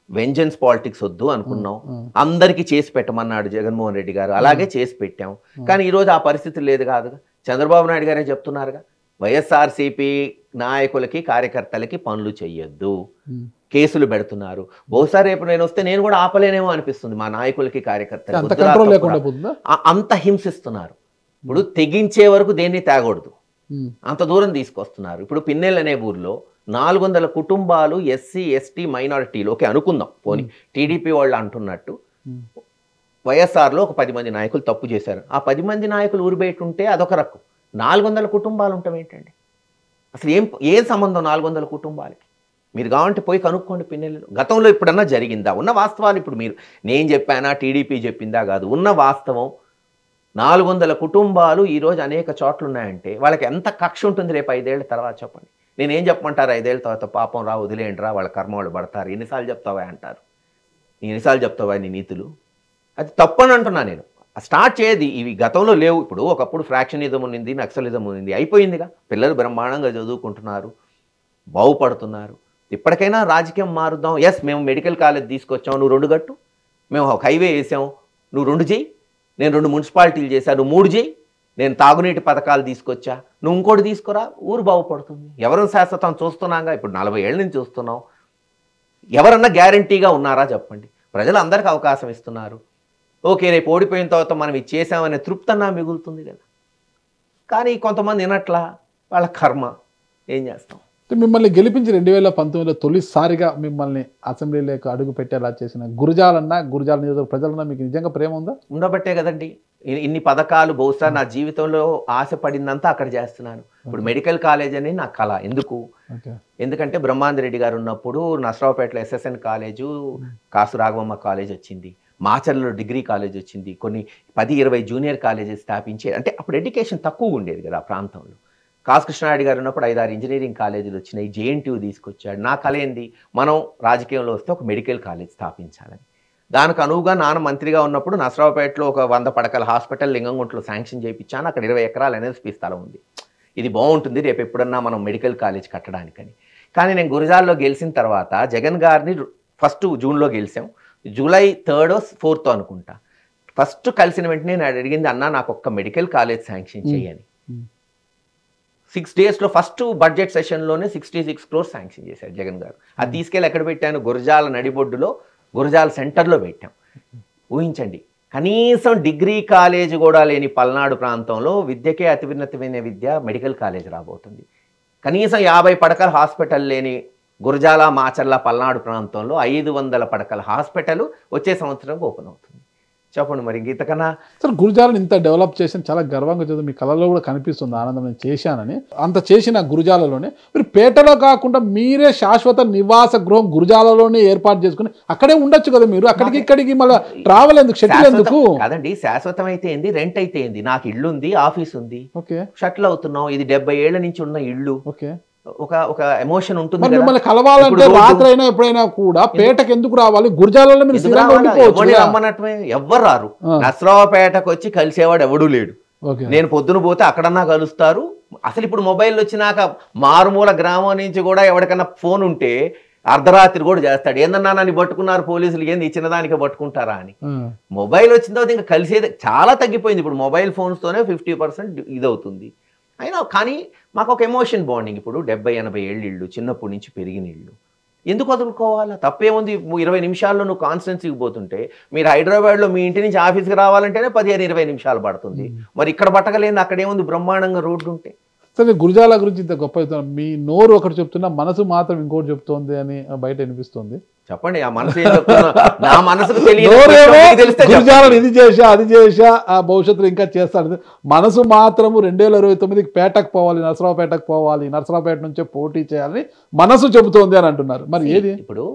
వెంజన్స్ పాలిటిక్స్ వద్దు అనుకున్నాం, అందరికీ చేసి పెట్టమన్నాడు జగన్మోహన్ రెడ్డి గారు, అలాగే చేసి పెట్టాం. కానీ ఈరోజు ఆ పరిస్థితి లేదు కాదుగా. చంద్రబాబు నాయుడు గారే చెప్తున్నారుగా, వైఎస్ఆర్సీపీ నాయకులకి కార్యకర్తలకి పనులు చెయ్యొద్దు, కేసులు పెడుతున్నారు. బహుశా రేపు నేను వస్తే నేను కూడా ఆపలేనేమో అనిపిస్తుంది. మా నాయకులకి కార్యకర్తలు అంత హింసిస్తున్నారు. ఇప్పుడు తెగించే వరకు దేన్ని తేగూడదు, అంత దూరం తీసుకొస్తున్నారు. ఇప్పుడు పిన్నెల్ అనే ఊర్లో 400 కుటుంబాలు ఎస్సీ ఎస్టీ మైనారిటీలు, ఓకే అనుకుందాం పోనీ, టీడీపీ వాళ్ళు అంటున్నట్టు వైఎస్ఆర్లో ఒక 10 మంది నాయకులు తప్పు చేశారు. ఆ 10 మంది నాయకులు ఊరు బయట ఉంటే అదొక రకం, 400 కుటుంబాలు ఉండటం ఏంటండి? అసలు ఏం సంబంధం 400 కుటుంబాలకి? మీరు కావాలంటే పోయి కనుక్కోండి పిన్నెల్లో. గతంలో ఇప్పుడన్నా జరిగిందా? ఉన్న వాస్తవాలు ఇప్పుడు మీరు నేను చెప్పానా టీడీపీ చెప్పిందా కాదు, ఉన్న వాస్తవం 400 కుటుంబాలు ఈరోజు అనేక చోట్ల ఉన్నాయంటే వాళ్ళకి ఎంత కక్ష ఉంటుంది రేపు 5 ఏళ్ల తర్వాత? చెప్పండి. నేనేం చెప్పమంటారు? 5 ఏళ్ల తర్వాత పాపం రా, వదిలేండి రా, వాళ్ళ కర్మ వాళ్ళు పడతారు. ఎన్నిసార్లు చెప్తావా అంటారు, ఎన్నిసార్లు చెప్తావా నీ నీతులు? అది తప్పని అంటున్నా నేను. స్టార్ట్ చేయది, ఇవి గతంలో లేవు. ఇప్పుడు ఒకప్పుడు ఫ్రాక్షనిజం ఉన్నింది, నక్సలిజం ఉన్నింది, అయిపోయిందిగా. పిల్లలు బ్రహ్మాండంగా చదువుకుంటున్నారు, బాగుపడుతున్నారు. ఇప్పటికైనా రాజకీయం మారుద్దాం. ఎస్, మేము మెడికల్ కాలేజ్ తీసుకొచ్చాం, నువ్వు 2 గట్టు. మేము ఒక హైవే వేసాం, నువ్వు 2 చేయి. నేను 2 మున్సిపాలిటీలు చేశాను, నువ్వు 3 చేయి. నేను తాగునీటి పథకాలు తీసుకొచ్చా, నువ్వు ఇంకోటి తీసుకురా, ఊరు బాగుపడుతుంది. ఎవరైనా శాశ్వతం చూస్తున్నాగా, ఇప్పుడు 40 ఏళ్ళ నుంచి చూస్తున్నాం. ఎవరన్నా గ్యారంటీగా ఉన్నారా చెప్పండి? ప్రజలు అందరికీ అవకాశం ఇస్తున్నారు. ఓకే, రేపు ఓడిపోయిన తర్వాత మనం ఇది చేసామనే తృప్తన్నా మిగులుతుంది కదా. కానీ కొంతమంది వినట్లా, వాళ్ళ కర్మ, ఏం చేస్తాం? మిమ్మల్ని గెలిపించి 2019లో తొలిసారిగా మిమ్మల్ని అసెంబ్లీలోకి అడుగు పెట్టేలా చేసిన గురజాల నియోజకవర్గ ప్రజలన్నా మీకు నిజంగా ప్రేమ ఉందా? ఉండబట్టే కదండి ఇన్ని పథకాలు. బహుశా నా జీవితంలో ఆశపడిందంతా అక్కడ చేస్తున్నాను. ఇప్పుడు మెడికల్ కాలేజ్ అని నా కళ. ఎందుకంటే బ్రహ్మాందరెడ్డి గారు ఉన్నప్పుడు నసరావుపేటలో SSN కాలేజు, కాసు రాఘవమ్మ కాలేజ్ వచ్చింది, మాచర్లలో డిగ్రీ కాలేజ్ వచ్చింది, కొన్ని 10-20 జూనియర్ కాలేజెస్ స్థాపించి. అంటే అప్పుడు ఎడ్యుకేషన్ తక్కువగా ఉండేది కదా ఆ ప్రాంతంలో. కాసు కృష్ణారెడ్డి గారు ఉన్నప్పుడు 5-6 ఇంజనీరింగ్ కాలేజీలు వచ్చినాయి, JNTU తీసుకొచ్చాడు. నా కళ ఏంది, మనం రాజకీయంలో వస్తే ఒక మెడికల్ కాలేజ్ స్థాపించాలని. దానికి అనువుగా నాన్న మంత్రిగా ఉన్నప్పుడు నసరావుపేటలో ఒక 100 పడకల హాస్పిటల్ లింగంగుంటలో శాంక్షన్ చేయించాను. అక్కడ 20 ఎకరాల NSP స్థలం ఉంది. ఇది బాగుంటుంది రేపు ఎప్పుడన్నా మనం మెడికల్ కాలేజ్ కట్టడానికని. కానీ నేను గురజాల్లో గెలిచిన తర్వాత జగన్ గారిని 1 జూన్లో గెలిచాం, జూలై 3 or 4 అనుకుంటా. ఫస్ట్ కలిసిన వెంటనే నేను అడిగింది, అన్నా నాకు ఒక్క మెడికల్ కాలేజ్ శాంక్షన్ చేయని. 6 daysలో ఫస్ట్ బడ్జెట్ సెషన్లోనే 66 crores శాంక్షన్ చేశారు జగన్ గారు. అది తీసుకెళ్ళి ఎక్కడ పెట్టాను? గురజాల నడిబొడ్డులో, గురజాల సెంటర్లో పెట్టాం. ఊహించండి, కనీసం డిగ్రీ కాలేజ్ కూడా లేని పల్నాడు ప్రాంతంలో విద్యకే అతివిన్నతమైన విద్య మెడికల్ కాలేజ్ రాబోతుంది. కనీసం 50 పడకల హాస్పిటల్ లేని గురజాల, మాచర్ల, పల్నాడు ప్రాంతంలో 500 పడకల హాస్పిటల్ వచ్చే సంవత్సరం ఓపెన్ అవుతుంది. చెప్పండి మరి ఇంతకన్నా. సార్, గురజాలను ఇంత డెవలప్ చేసిన చాలా గర్వంగా చదువు, మీ కళలో కూడా కనిపిస్తుంది ఆనందం, నేను చేశానని. అంత చేసిన గురజాలలోనే మీరు పేటలో కాకుండా మీరే శాశ్వత నివాస గృహం గురజాలలోనే ఏర్పాటు చేసుకుని అక్కడే ఉండొచ్చు కదా మీరు. అక్కడికి ఇక్కడికి మళ్ళీ ట్రావెల్ ఎందుకు, షటిల్ ఎందుకు? కాదండి, శాశ్వతం అయితే ఏంది, రెంట్ అయితే ఏంది? నాకు ఇల్లు ఉంది, ఆఫీస్ ఉంది, ఓకే, షటిల్ అవుతున్నాం. ఇది 70 ఏళ్ల నుంచి ఉన్న ఇల్లు. ఓకే, ఒక ఎమోషన్ ఉంటుంది. మిమ్మల్ని కలవాలంటే రాత్రి అయినా ఎప్పుడైనా కూడా పేటకు ఎందుకు రావాలి? గురజాలలో మీరు రమ్మన్నట్మే ఎవ్వరు రారు. నసరావుపేటకు వచ్చి కలిసేవాడు ఎవడూ లేడు. నేను పొద్దున పోతే అక్కడన్నా కలుస్తారు. అసలు ఇప్పుడు మొబైల్ వచ్చినాక మారుమూల గ్రామం నుంచి కూడా ఎవరికన్నా ఫోన్ ఉంటే అర్ధరాత్రి కూడా చేస్తాడు. ఏందన్నా నన్ను పట్టుకున్నారు పోలీసులు, ఏంది ఇచ్చిన దానికి పట్టుకుంటారా అని. మొబైల్ వచ్చిన తర్వాత ఇంకా కలిసేది చాలా తగ్గిపోయింది. ఇప్పుడు మొబైల్ ఫోన్స్తోనే 50% ఇదవుతుంది. అయినా కానీ మాకు ఒక ఎమోషన్ బాండింగ్. ఇప్పుడు 70-80 ఏళ్ళ ఇళ్ళు, చిన్నప్పటి నుంచి పెరిగిన ఇళ్ళు, ఎందుకు వదులుకోవాలా? తప్పేముంది? 20 నిమిషాల్లో నువ్వు కాన్స్టిట్యున్సీకి పోతుంటే, మీరు హైదరాబాద్లో మీ ఇంటి నుంచి ఆఫీస్కి రావాలంటేనే 15-20 నిమిషాలు పడుతుంది. మరి ఇక్కడ పట్టగలేదు, అక్కడేముంది బ్రహ్మాండంగా రోడ్డు ఉంటే. సరే గురజాల గురించి ఇంత గొప్ప చెప్తున్నా, మీ నోరు ఒకటి చెప్తున్నా మనసు మాత్రం ఇంకోటి చెప్తోంది అని బయట వినిపిస్తుంది. చెప్పండి, ఆ మనసు ఏం చెప్తుందో నా మనసుకు తెలియదు. నోరేమో తెలిస్తే గురజాలను ఇది చేశా అది చేశా ఆ భవిష్యత్తులో ఇంకా చేస్తాడు, మనసు మాత్రము 2029కి పేటకు పోవాలి, నరసరావుపేటకు పోవాలి, నరసరావుపేట నుంచే పోటీ చేయాలని మనసు చెబుతోంది అని అంటున్నారు. మరి ఏది ఇప్పుడు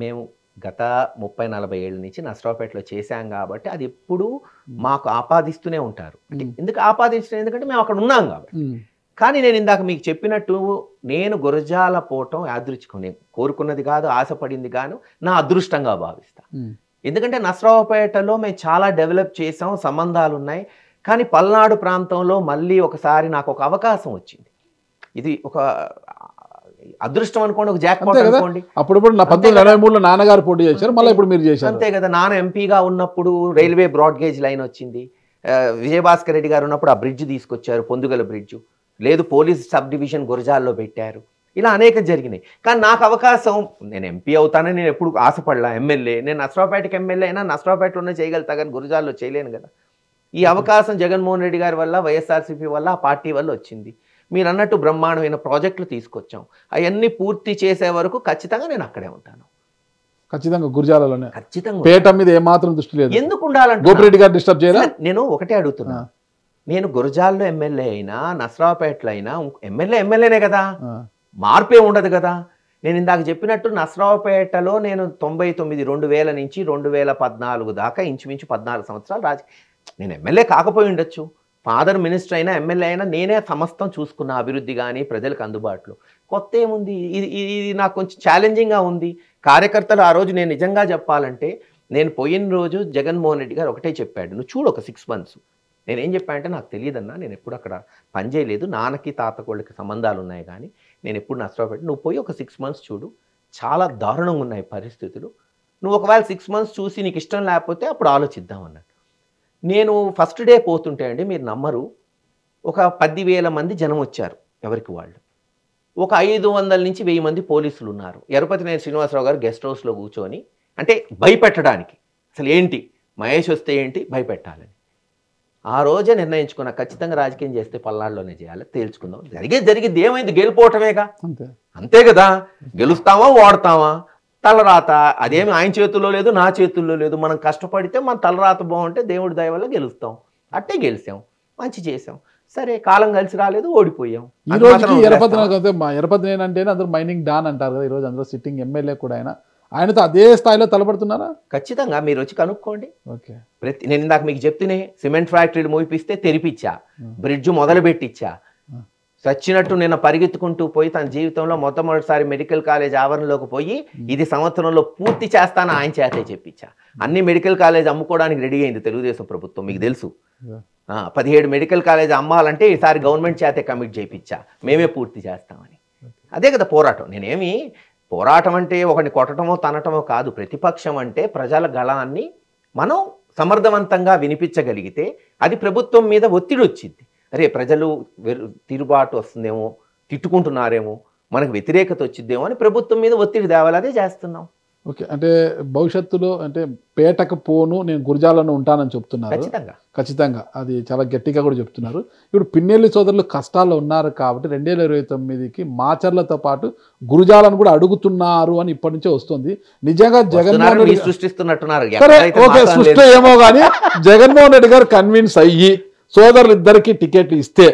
మేము గత 30-40 ఏళ్ళ నుంచి నరసరావుపేటలో చేశాం కాబట్టి అది ఎప్పుడు మాకు ఆపాదిస్తూనే ఉంటారు. ఎందుకు ఆపాదించడం, ఎందుకంటే మేము అక్కడ ఉన్నాం కాబట్టి. కానీ నేను ఇందాక మీకు చెప్పినట్టు నేను గురజాల పోవటం యాదృచ్ఛికం, నేను కోరుకున్నది కాదు, ఆశపడింది కాను, నా అదృష్టంగా భావిస్తా. ఎందుకంటే నరసరావుపేటలో మేము చాలా డెవలప్ చేసాం, సంబంధాలు ఉన్నాయి. కానీ పల్నాడు ప్రాంతంలో మళ్ళీ ఒకసారి నాకు ఒక అవకాశం వచ్చింది. ఇది ఒక అదృష్టం అనుకోండి, ఒక జాక్పాట్ అనుకోండి. అప్పుడు 1923లో నాన్నగారు పోటీ చేశారు, మళ్ళీ ఇప్పుడు మీరు చేశారు. అంతే కదా, నాన్న ఎంపీగా ఉన్నప్పుడు రైల్వే బ్రాడ్ గేజ్ లైన్ వచ్చింది. విజయభాస్కర్ రెడ్డి గారు ఉన్నప్పుడు ఆ బ్రిడ్జ్ తీసుకొచ్చారు, పొందుగల బ్రిడ్జ్. లేదు, పోలీస్ సబ్ డివిజన్ గురజాల్లో పెట్టారు. ఇలా అనేక జరిగినాయి. కానీ నాకు అవకాశం, నేను ఎంపీ అవుతానని నేను ఎప్పుడు ఆశపడలా. ఎమ్మెల్యే, నేను నరసరావుపేటకి ఎమ్మెల్యే అయినా నరసరావుపేటలోనే చేయగలుగుతా, కానీ గురజాల్లో చేయలేను కదా. ఈ అవకాశం జగన్మోహన్ రెడ్డి గారి వల్ల, వైఎస్ఆర్సీపీ వల్ల, ఆ పార్టీ వల్ల వచ్చింది. మీరు అన్నట్టు బ్రహ్మాండమైన ప్రాజెక్టులు తీసుకొచ్చాం. అవన్నీ పూర్తి చేసే వరకు ఖచ్చితంగా నేను అక్కడే ఉంటాను. ఖచ్చితంగా గురజాలలోనే, ఖచ్చితంగా. పేట మీద ఏమాత్రం దృష్టి లేదు. ఎందుకు ఉండాలంటే గోపిరెడ్డి గారు డిస్టర్బ్ చేయాలి. నేను ఒకటే అడుగుతున్నా, నేను గురజాల్లో ఎమ్మెల్యే అయినా నరసరావుపేటలో అయినా ఎమ్మెల్యేనే కదా, మార్పే ఉండదు కదా. నేను ఇందాక చెప్పినట్టు నరసరావుపేటలో నేను 2000 నుంచి 2014 దాకా ఇంచుమించు 14 సంవత్సరాలు నేను ఎమ్మెల్యే కాకపోయి ఉండొచ్చు, ఫాదర్ మినిస్టర్ అయినా ఎమ్మెల్యే అయినా నేనే సమస్తం చూసుకున్న, అభివృద్ధి కానీ ప్రజలకు అందుబాటులో. కొత్త ఏముంది, ఇది నాకు కొంచెం ఛాలెంజింగ్గా ఉంది. కార్యకర్తలు ఆ రోజు, నేను నిజంగా చెప్పాలంటే, నేను పోయిన రోజు జగన్మోహన్ రెడ్డి గారు ఒకటే చెప్పాడు, నువ్వు చూడు ఒక 6 months. నేనేం చెప్పానంటే, నాకు తెలియదన్నా, నేను ఎప్పుడు అక్కడ పనిచేయలేదు, నాన్నకి తాతకోళ్ళకి సంబంధాలు ఉన్నాయి, కానీ నేను ఎప్పుడు నష్టపడి, నువ్వు పోయి ఒక 6 months చూడు, చాలా దారుణంగా ఉన్నాయి పరిస్థితులు. నువ్వు ఒకవేళ 6 months చూసి నీకు ఇష్టం లేకపోతే అప్పుడు ఆలోచిద్దాం అన్నట్టు. నేను ఫస్ట్ డే పోతుంటే అండి, మీరు నమ్మరు, ఒక 10,000 మంది జనం వచ్చారు ఎవరికి వాళ్ళు. ఒక 500 నుంచి 1000 మంది పోలీసులు ఉన్నారు. ఎరపతినేని శ్రీనివాసరావు గారు గెస్ట్ హౌస్లో కూర్చొని, అంటే భయపెట్టడానికి, అసలు ఏంటి మహేష్ వస్తే ఏంటి భయపెట్టాలని. ఆ రోజే నిర్ణయించుకున్నా, ఖచ్చితంగా రాజకీయం చేస్తే పల్నాడులోనే చేయాలి, తేల్చుకుందాం. జరిగింది ఏమైంది, గెలిపోవటమేగా, అంతే కదా. గెలుస్తామా ఓడతామా తలరాత, అదేమి ఆయన చేతుల్లో లేదు, నా చేతుల్లో లేదు. మనం కష్టపడితే మన తలరాత బాగుంటే దేవుడి దయ వల్ల గెలుస్తాం. అట్టే గెలిచాం, మంచి చేసాం. సరే, కాలం కలిసి రాలేదు, ఓడిపోయాం. ఈ రోజుకి ఎరపతినేని అంటేనే అందరూ మైనింగ్ డాన్ అంటారు కదా. ఈ రోజు అందరూ సిట్టింగ్ ఎమ్మెల్యే కూడా ఆయనతో అదే స్థాయిలో తలపడుతున్నారా? ఖచ్చితంగా, మీరు వచ్చి కనుక్కోండి. ఓకే, నేను ఇందాక మీకు చెప్తేనే, సిమెంట్ ఫ్యాక్టరీలు మోయిపిస్తే తెరిపిచ్చా, బ్రిడ్జ్ మొదలు పెట్టించా. చచ్చినట్టు నిన్న పరిగెత్తుకుంటూ పోయి తన జీవితంలో మొట్టమొదటిసారి మెడికల్ కాలేజ్ ఆవరణలోకి పోయి, ఇది సంవత్సరంలో పూర్తి చేస్తాను ఆయన చేతే చెప్పించా. అన్ని మెడికల్ కాలేజ్ అమ్ముకోవడానికి రెడీ అయింది తెలుగుదేశం ప్రభుత్వం, మీకు తెలుసు. 17 మెడికల్ కాలేజ్ అమ్మాలంటే ఈసారి గవర్నమెంట్ చేతే కమిట్ చేయించా, మేమే పూర్తి చేస్తామని. అదే కదా పోరాటం. నేనేమి పోరాటం అంటే ఒకరిని కొట్టడమో తనటమో కాదు. ప్రతిపక్షం అంటే ప్రజల గళాన్ని మనం సమర్థవంతంగా వినిపించగలిగితే అది ప్రభుత్వం మీద ఒత్తిడి వచ్చింది. అరే, ప్రజలు తిరుగుబాటు వస్తుందేమో, తిట్టుకుంటున్నారేమో, మనకు వ్యతిరేకత వచ్చిద్దేమో అని ప్రభుత్వం మీద ఒత్తిడి తేవాలి. అదే చేస్తున్నాం. ఓకే, అంటే భవిష్యత్తులో అంటే పేటకు పోను, నేను గురజాలను ఉంటానని చెప్తున్నారు. ఖచ్చితంగా అది చాలా గట్టిగా కూడా చెప్తున్నారు. ఇప్పుడు పిన్నెల్లి సోదరులు కష్టాల్లో ఉన్నారు కాబట్టి 2029కి మాచర్లతో పాటు గురజాలను కూడా అడుగుతున్నారు అని ఇప్పటి నుంచే వస్తుంది. నిజంగా జగన్మోహన్ రెడ్డి సృష్టిస్తున్నట్టున్నారు. ఓకే, సృష్టి ఏమో కానీ జగన్మోహన్ రెడ్డి గారు కన్విన్స్ అయ్యి సోదరులు ఇద్దరికి టికెట్లు ఇస్తే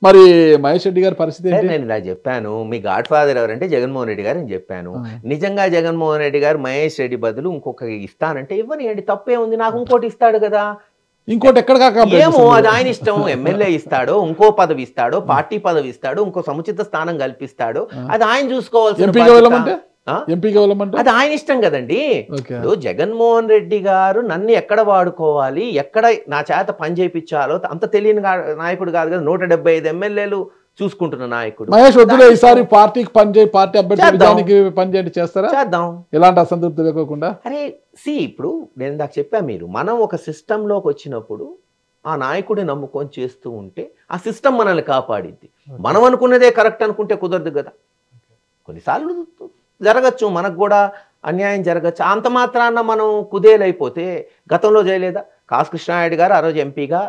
మరి మహేష్ రెడ్డి గారి పరిస్థితి ఏంటి? నేను ఇలా చెప్పాను, మీ గాడ్ ఫాదర్ ఎవరంటే జగన్మోహన్ రెడ్డి గారు అని చెప్పాను. నిజంగా జగన్మోహన్ రెడ్డి గారు మహేష్ రెడ్డి బదులు ఇంకొక ఇస్తానంటే ఇవ్వనియండి, తప్పే ఉంది. నాకు ఇంకోటి ఇస్తాడు కదా, ఇంకోటి ఎక్కడ ఏమో అది ఆయన ఇష్టం. ఎమ్మెల్యే ఇస్తాడో, ఇంకో పదవి ఇస్తాడో, పార్టీ పదవి ఇస్తాడో, ఇంకో సముచిత స్థానం కల్పిస్తాడో, అది ఆయన చూసుకోవాల్సిన, అది ఆయన ఇష్టం కదండి. ఇప్పుడు జగన్మోహన్ రెడ్డి గారు నన్ను ఎక్కడ వాడుకోవాలి, ఎక్కడ నా చేత పని చేయించాలో అంత తెలియని నాయకుడు కాదు కదా. 175 ఎమ్మెల్యేలు చూసుకుంటున్న నాయకుడు. మహేష్ వద్దులే, ఈసారి పార్టీకి పనిచేయి, పార్టీ అభ్యర్థి పనిచేయండి, చేస్తారా? చేద్దాం, ఎలాంటి అసంతృప్తి లేకోకుండా. అరే ఇప్పుడు నేను దాకా చెప్పా, మీరు మనం ఒక సిస్టంలోకి వచ్చినప్పుడు ఆ నాయకుడిని నమ్ముకొని చేస్తూ ఉంటే ఆ సిస్టమ్ మనల్ని కాపాడిద్ది. మనం అనుకున్నదే కరెక్ట్ అనుకుంటే కుదరదు కదా. కొన్నిసార్లు జరగచ్చు, మనకు కూడా అన్యాయం జరగచ్చు. అంత మాత్రాన మనం కుదేలైపోతే, గతంలో చేయలేదా? కాసు కృష్ణారెడ్డి గారు ఆ రోజు ఎంపీగా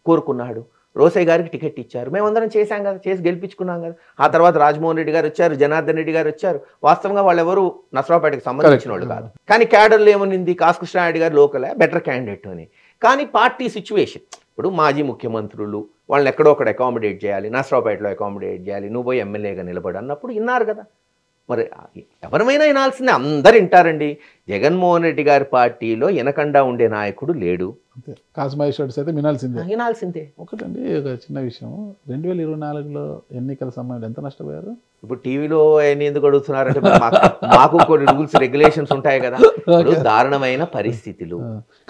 కోరుకున్నాడు, రోసయ్య గారికి టికెట్ ఇచ్చారు, మేమందరం చేశాం కదా, చేసి గెలిపించుకున్నాం కదా. ఆ తర్వాత రాజమోహన్ రెడ్డి గారు వచ్చారు, జనార్దన్ రెడ్డి గారు వచ్చారు. వాస్తవంగా వాళ్ళు ఎవరు నసరావుపేటకి సంబంధించిన వాళ్ళు కాదు, కానీ క్యాడర్లు ఏమనింది, కాసుకృష్ణారెడ్డి గారు లోకలే బెటర్ క్యాండిడేట్ అని. కానీ పార్టీ సిచ్యువేషన్, ఇప్పుడు మాజీ ముఖ్యమంత్రులు వాళ్ళని ఎక్కడో ఒకటి అకామిడేట్ చేయాలి, నసరావుపేటలో అకామిడేట్ చేయాలి, నువ్వు పోయి ఎమ్మెల్యేగా నిలబడి అన్నప్పుడు విన్నారు కదా. మరి ఎవరిమైనా వినాల్సిందే, అందరు వింటారండి. జగన్మోహన్ రెడ్డి గారి పార్టీలో వెనకండా ఉండే నాయకుడు లేడు, కాస్మహేశ్వరుడు అయితే వినాల్సిందే. ఒకటండి ఒక చిన్న విషయం, 2024లో ఎన్నికల సమయంలో ఎంత నష్టపోయారు? ఇప్పుడు టీవీలో ఆయన ఎందుకు అడుగుతున్నారంటే మాకు కొన్ని రూల్స్ రెగ్యులేషన్స్ ఉంటాయి కదా, దారుణమైన పరిస్థితులు.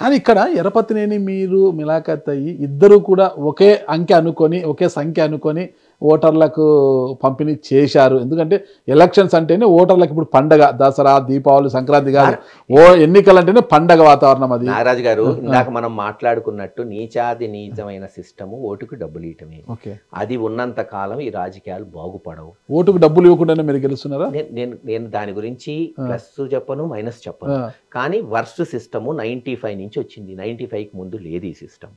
కానీ ఇక్కడ ఎరపతినేని మీరు మిలాఖత్ అయ్యి ఇద్దరు కూడా ఒకే అంకె అనుకొని, ఒకే సంఖ్య అనుకొని ఓటర్లకు పంపిణీ చేశారు. ఎందుకంటే ఎలక్షన్స్ అంటేనే ఓటర్లకు ఇప్పుడు పండగ, దసరా, దీపావళి, సంక్రాంతి కాదు, ఎన్నికలు అంటేనే పండగ వాతావరణం. అది నాగరాజు గారు ఇందాక మనం మాట్లాడుకున్నట్టు నీచాది నీచమైన సిస్టము ఓటుకు డబ్బులు ఇయటమే. అది ఉన్నంత కాలం ఈ రాజకీయాలు బాగుపడవు. ఓటుకు డబ్బులు ఇవ్వకుండానే మీరు గెలుస్తున్నారా? నేను దాని గురించి ప్లస్ చెప్పను, మైనస్ చెప్పను. కానీ వర్స్ట్ సిస్టము 95 నుంచి వచ్చింది. 95కి ముందు లేదు ఈ సిస్టమ్.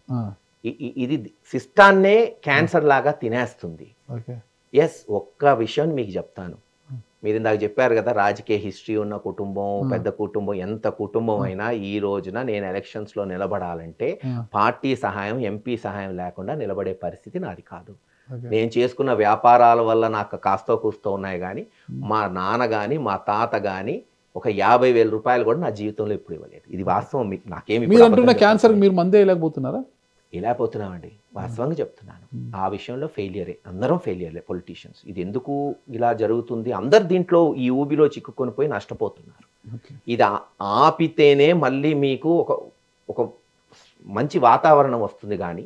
ఇది సిస్టాన్నే క్యాన్సర్ లాగా తినేస్తుంది. ఎస్, ఒక్క విషయం మీకు చెప్తాను. మీరు ఇందాక చెప్పారు కదా, రాజకీయ హిస్టరీ ఉన్న కుటుంబం, పెద్ద కుటుంబం, ఎంత కుటుంబం అయినా ఈ రోజున నేను ఎలక్షన్స్లో నిలబడాలంటే పార్టీ సహాయం, ఎంపీ సహాయం లేకుండా నిలబడే పరిస్థితి నాది కాదు. నేను చేసుకున్న వ్యాపారాల వల్ల నాకు కాస్తో కూస్తో ఉన్నాయి, కానీ మా నాన్న కానీ మా తాత కానీ ఒక 50,000 రూపాయలు కూడా నా జీవితంలో ఎప్పుడు ఇవ్వలేదు. ఇది వాస్తవం. మీకు నాకేమి మీరు అంటున్న క్యాన్సర్ మీరు మందే వేయలేకపోతున్నారా? వేయలేకపోతున్నామండి, వాస్తవంగా చెప్తున్నాను. ఆ విషయంలో ఫెయిలియరే, అందరం ఫెయిలియర్లే పొలిటీషియన్స్. ఇది ఎందుకు ఇలా జరుగుతుంది? అందరు దీంట్లో ఈ ఊబిలో చిక్కుకొని పోయి నష్టపోతున్నారు. ఇది ఆపితేనే మళ్ళీ మీకు ఒక మంచి వాతావరణం వస్తుంది. కానీ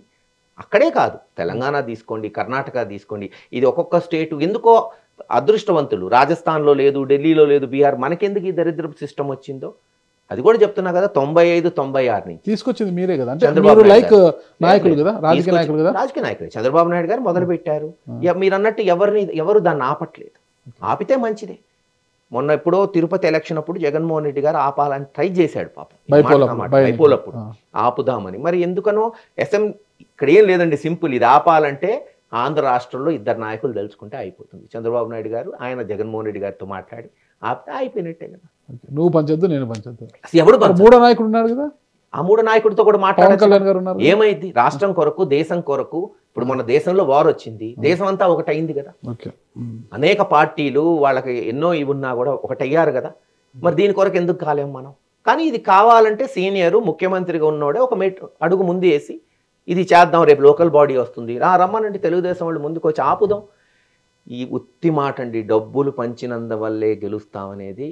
అక్కడే కాదు, తెలంగాణ తీసుకోండి, కర్ణాటక తీసుకోండి, ఇది ఒక్కొక్క స్టేటు ఎందుకో అదృష్టవంతులు. రాజస్థాన్లో లేదు, ఢిల్లీలో లేదు, బీహార్. మనకెందుకు ఈ దరిద్రపు సిస్టమ్ వచ్చిందో అది కూడా చెప్తున్నా కదా. 95-96 నుంచి తీసుకొచ్చింది మీరే కదా, చంద్రబాబు నాయకులు కదా, రాజకీయ నాయకులు కదా. రాజకీయ నాయకులు చంద్రబాబు నాయుడు గారు మొదలు పెట్టారు. మీరు అన్నట్టు ఎవరు దాన్ని ఆపట్లేదు. ఆపితే మంచిదే. మొన్న ఎప్పుడో తిరుపతి ఎలక్షన్ అప్పుడు జగన్మోహన్ రెడ్డి గారు ఆపాలని ట్రై చేశాడు పాపం, బైపోలప్పుడు ఆపుదామని. మరి ఎందుకనో ఇక్కడ ఏం లేదండి, సింపుల్. ఇది ఆపాలంటే ఆంధ్ర రాష్ట్రంలో 2 నాయకులు తెలుసుకుంటే అయిపోతుంది. చంద్రబాబు నాయుడు గారు, ఆయన జగన్మోహన్ రెడ్డి గారితో మాట్లాడి ఆపితే అయిపోయినట్టే కదా. నువ్వు పంచొద్దు, నేను పంచొద్దు. ఎవడు మూడో నాయకుడు ఉన్నాడు కదా, ఆ 3 నాయకుడితో కూడా మాట్లాడారు. ఏమైంది? రాష్ట్రం కొరకు, దేశం కొరకు. ఇప్పుడు మన దేశంలో వార్ వచ్చింది, దేశం అంతా ఒకటైంది కదా. అనేక పార్టీలు వాళ్ళకి ఎన్నో ఇవి ఉన్నా కూడా ఒకటయ్యారు కదా. మరి దీని కొరకు ఎందుకు కాలేము మనం? కానీ ఇది కావాలంటే సీనియరు ముఖ్యమంత్రిగా ఉన్నోడే ఒక అడుగు ముందు వేసి ఇది చేద్దాం, రేపు లోకల్ బాడీ వస్తుంది, రమ్మనండి తెలుగుదేశం వాళ్ళు ముందుకు వచ్చి ఆపుదాం. ఈ ఉత్తి మాట అండి, డబ్బులు పంచినందువల్లే గెలుస్తామనేది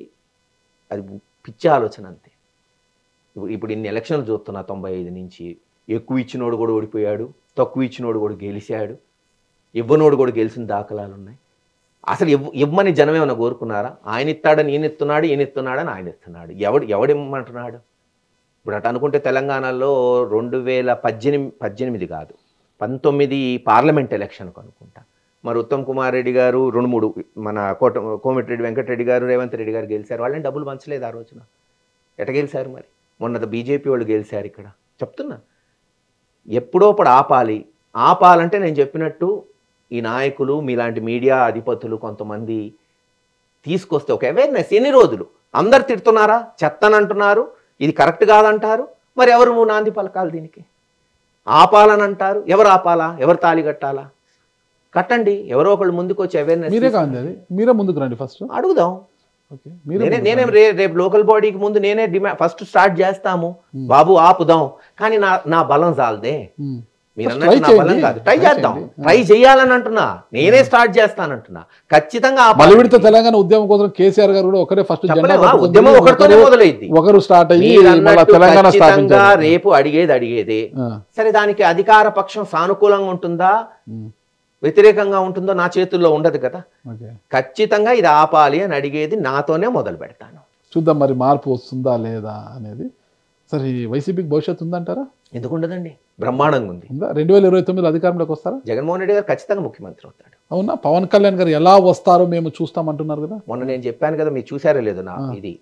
అది పిచ్చి ఆలోచన అంతే. ఇప్పుడు ఇన్ని ఎలక్షన్లు చూస్తున్నా 95 నుంచి. ఎక్కువ ఇచ్చినోడు కూడా ఓడిపోయాడు, తక్కువ ఇచ్చినోడు కూడా గెలిచాడు, ఇవ్వనోడు కూడా గెలిచిన దాఖలాలు ఉన్నాయి. అసలు ఇవ్వమని జనం ఏమైనా కోరుకున్నారా? ఆయన ఇస్తాడని ఈయన ఇస్తున్నాడు, ఈయన ఇస్తున్నాడని ఆయన ఇస్తున్నాడు. ఎవడిమ్మంటున్నాడు? ఇప్పుడు అటు అనుకుంటే తెలంగాణలో 2018 కాదు 19 పార్లమెంట్ ఎలక్షన్కు అనుకుంటా మరి ఉత్తమ్ కుమార్ రెడ్డి గారు 2-3 మన కోమటిరెడ్డి వెంకటరెడ్డి గారు, రేవంత్ రెడ్డి గారు గెలిచారు. వాళ్ళని డబ్బులు పంచలేదు ఆ రోజున. ఎట గెలిచారు మరి? మొన్న బీజేపీ వాళ్ళు గెలిచారు. ఇక్కడ చెప్తున్నా, ఎప్పుడోప్పుడు ఆపాలంటే నేను చెప్పినట్టు ఈ నాయకులు, మీలాంటి మీడియా అధిపతులు కొంతమంది తీసుకొస్తే ఒక అవేర్నెస్. ఎన్ని రోజులు అందరు తిడుతున్నారా, చెత్తనంటున్నారు, ఇది కరెక్ట్ కాదంటారు. మరి ఎవరు నాంది పలకాలి దీనికి? ఆపాలని అంటారు. ఎవరు ఆపాలా? ఎవరు తాళి కట్టాలా? కట్టండి. ఎవరో ఒకళ్ళు ముందుకు వచ్చి అవేర్నెస్. మీరే ముందుకు రండి, ఫస్ట్ అడుగుదాం. నేనే రేపు లోకల్ బాడీకి ముందు నేనే డిమాండ్ ఫస్ట్ స్టార్ట్ చేస్తాము, బాబు ఆపుదాం. కానీ నా బలం చాలదే. మీరు అన్నట్టు నా బలం కాదు, ట్రై చేద్దాం. ట్రై చేయాలని అంటున్నా, నేనే స్టార్ట్ చేస్తానంటున్నా. ఖచ్చితంగా తెలంగాణ ఉద్యమం కోసం కేసీఆర్ గారు కూడా ఒకరే ఫస్ట్ ఉద్యమం ఒకరితోనే మొదలైంది. ఒకరు స్టార్ట్ అయ్యి తెలంగాణ రేపు అడిగేదే. సరే, దానికి అధికార పక్షం సానుకూలంగా ఉంటుందా, వ్యతిరేకంగా ఉంటుందో నా చేతుల్లో ఉండదు కదా. ఖచ్చితంగా ఇది ఆపాలి అని అడిగేది నాతోనే మొదలు పెడతాను. చూద్దాం మరి మార్పు వస్తుందా లేదా అనేది. సరే, వైసీపీకి భవిష్యత్తు ఉందంటారా? ఎందుకు ఉండదండి, బ్రహ్మాండంగా ఉంది. 2029 అధికారంలోకి వస్తారా? జగన్మోహన్ రెడ్డి గారు ఖచ్చితంగా ముఖ్యమంత్రి అవుతాడు. అవునా? పవన్ కళ్యాణ్ గారు ఎలా వస్తారో మేము చూస్తామంటున్నారు కదా. మొన్న నేను చెప్పాను కదా, మీరు చూసారో లేదో, ఇది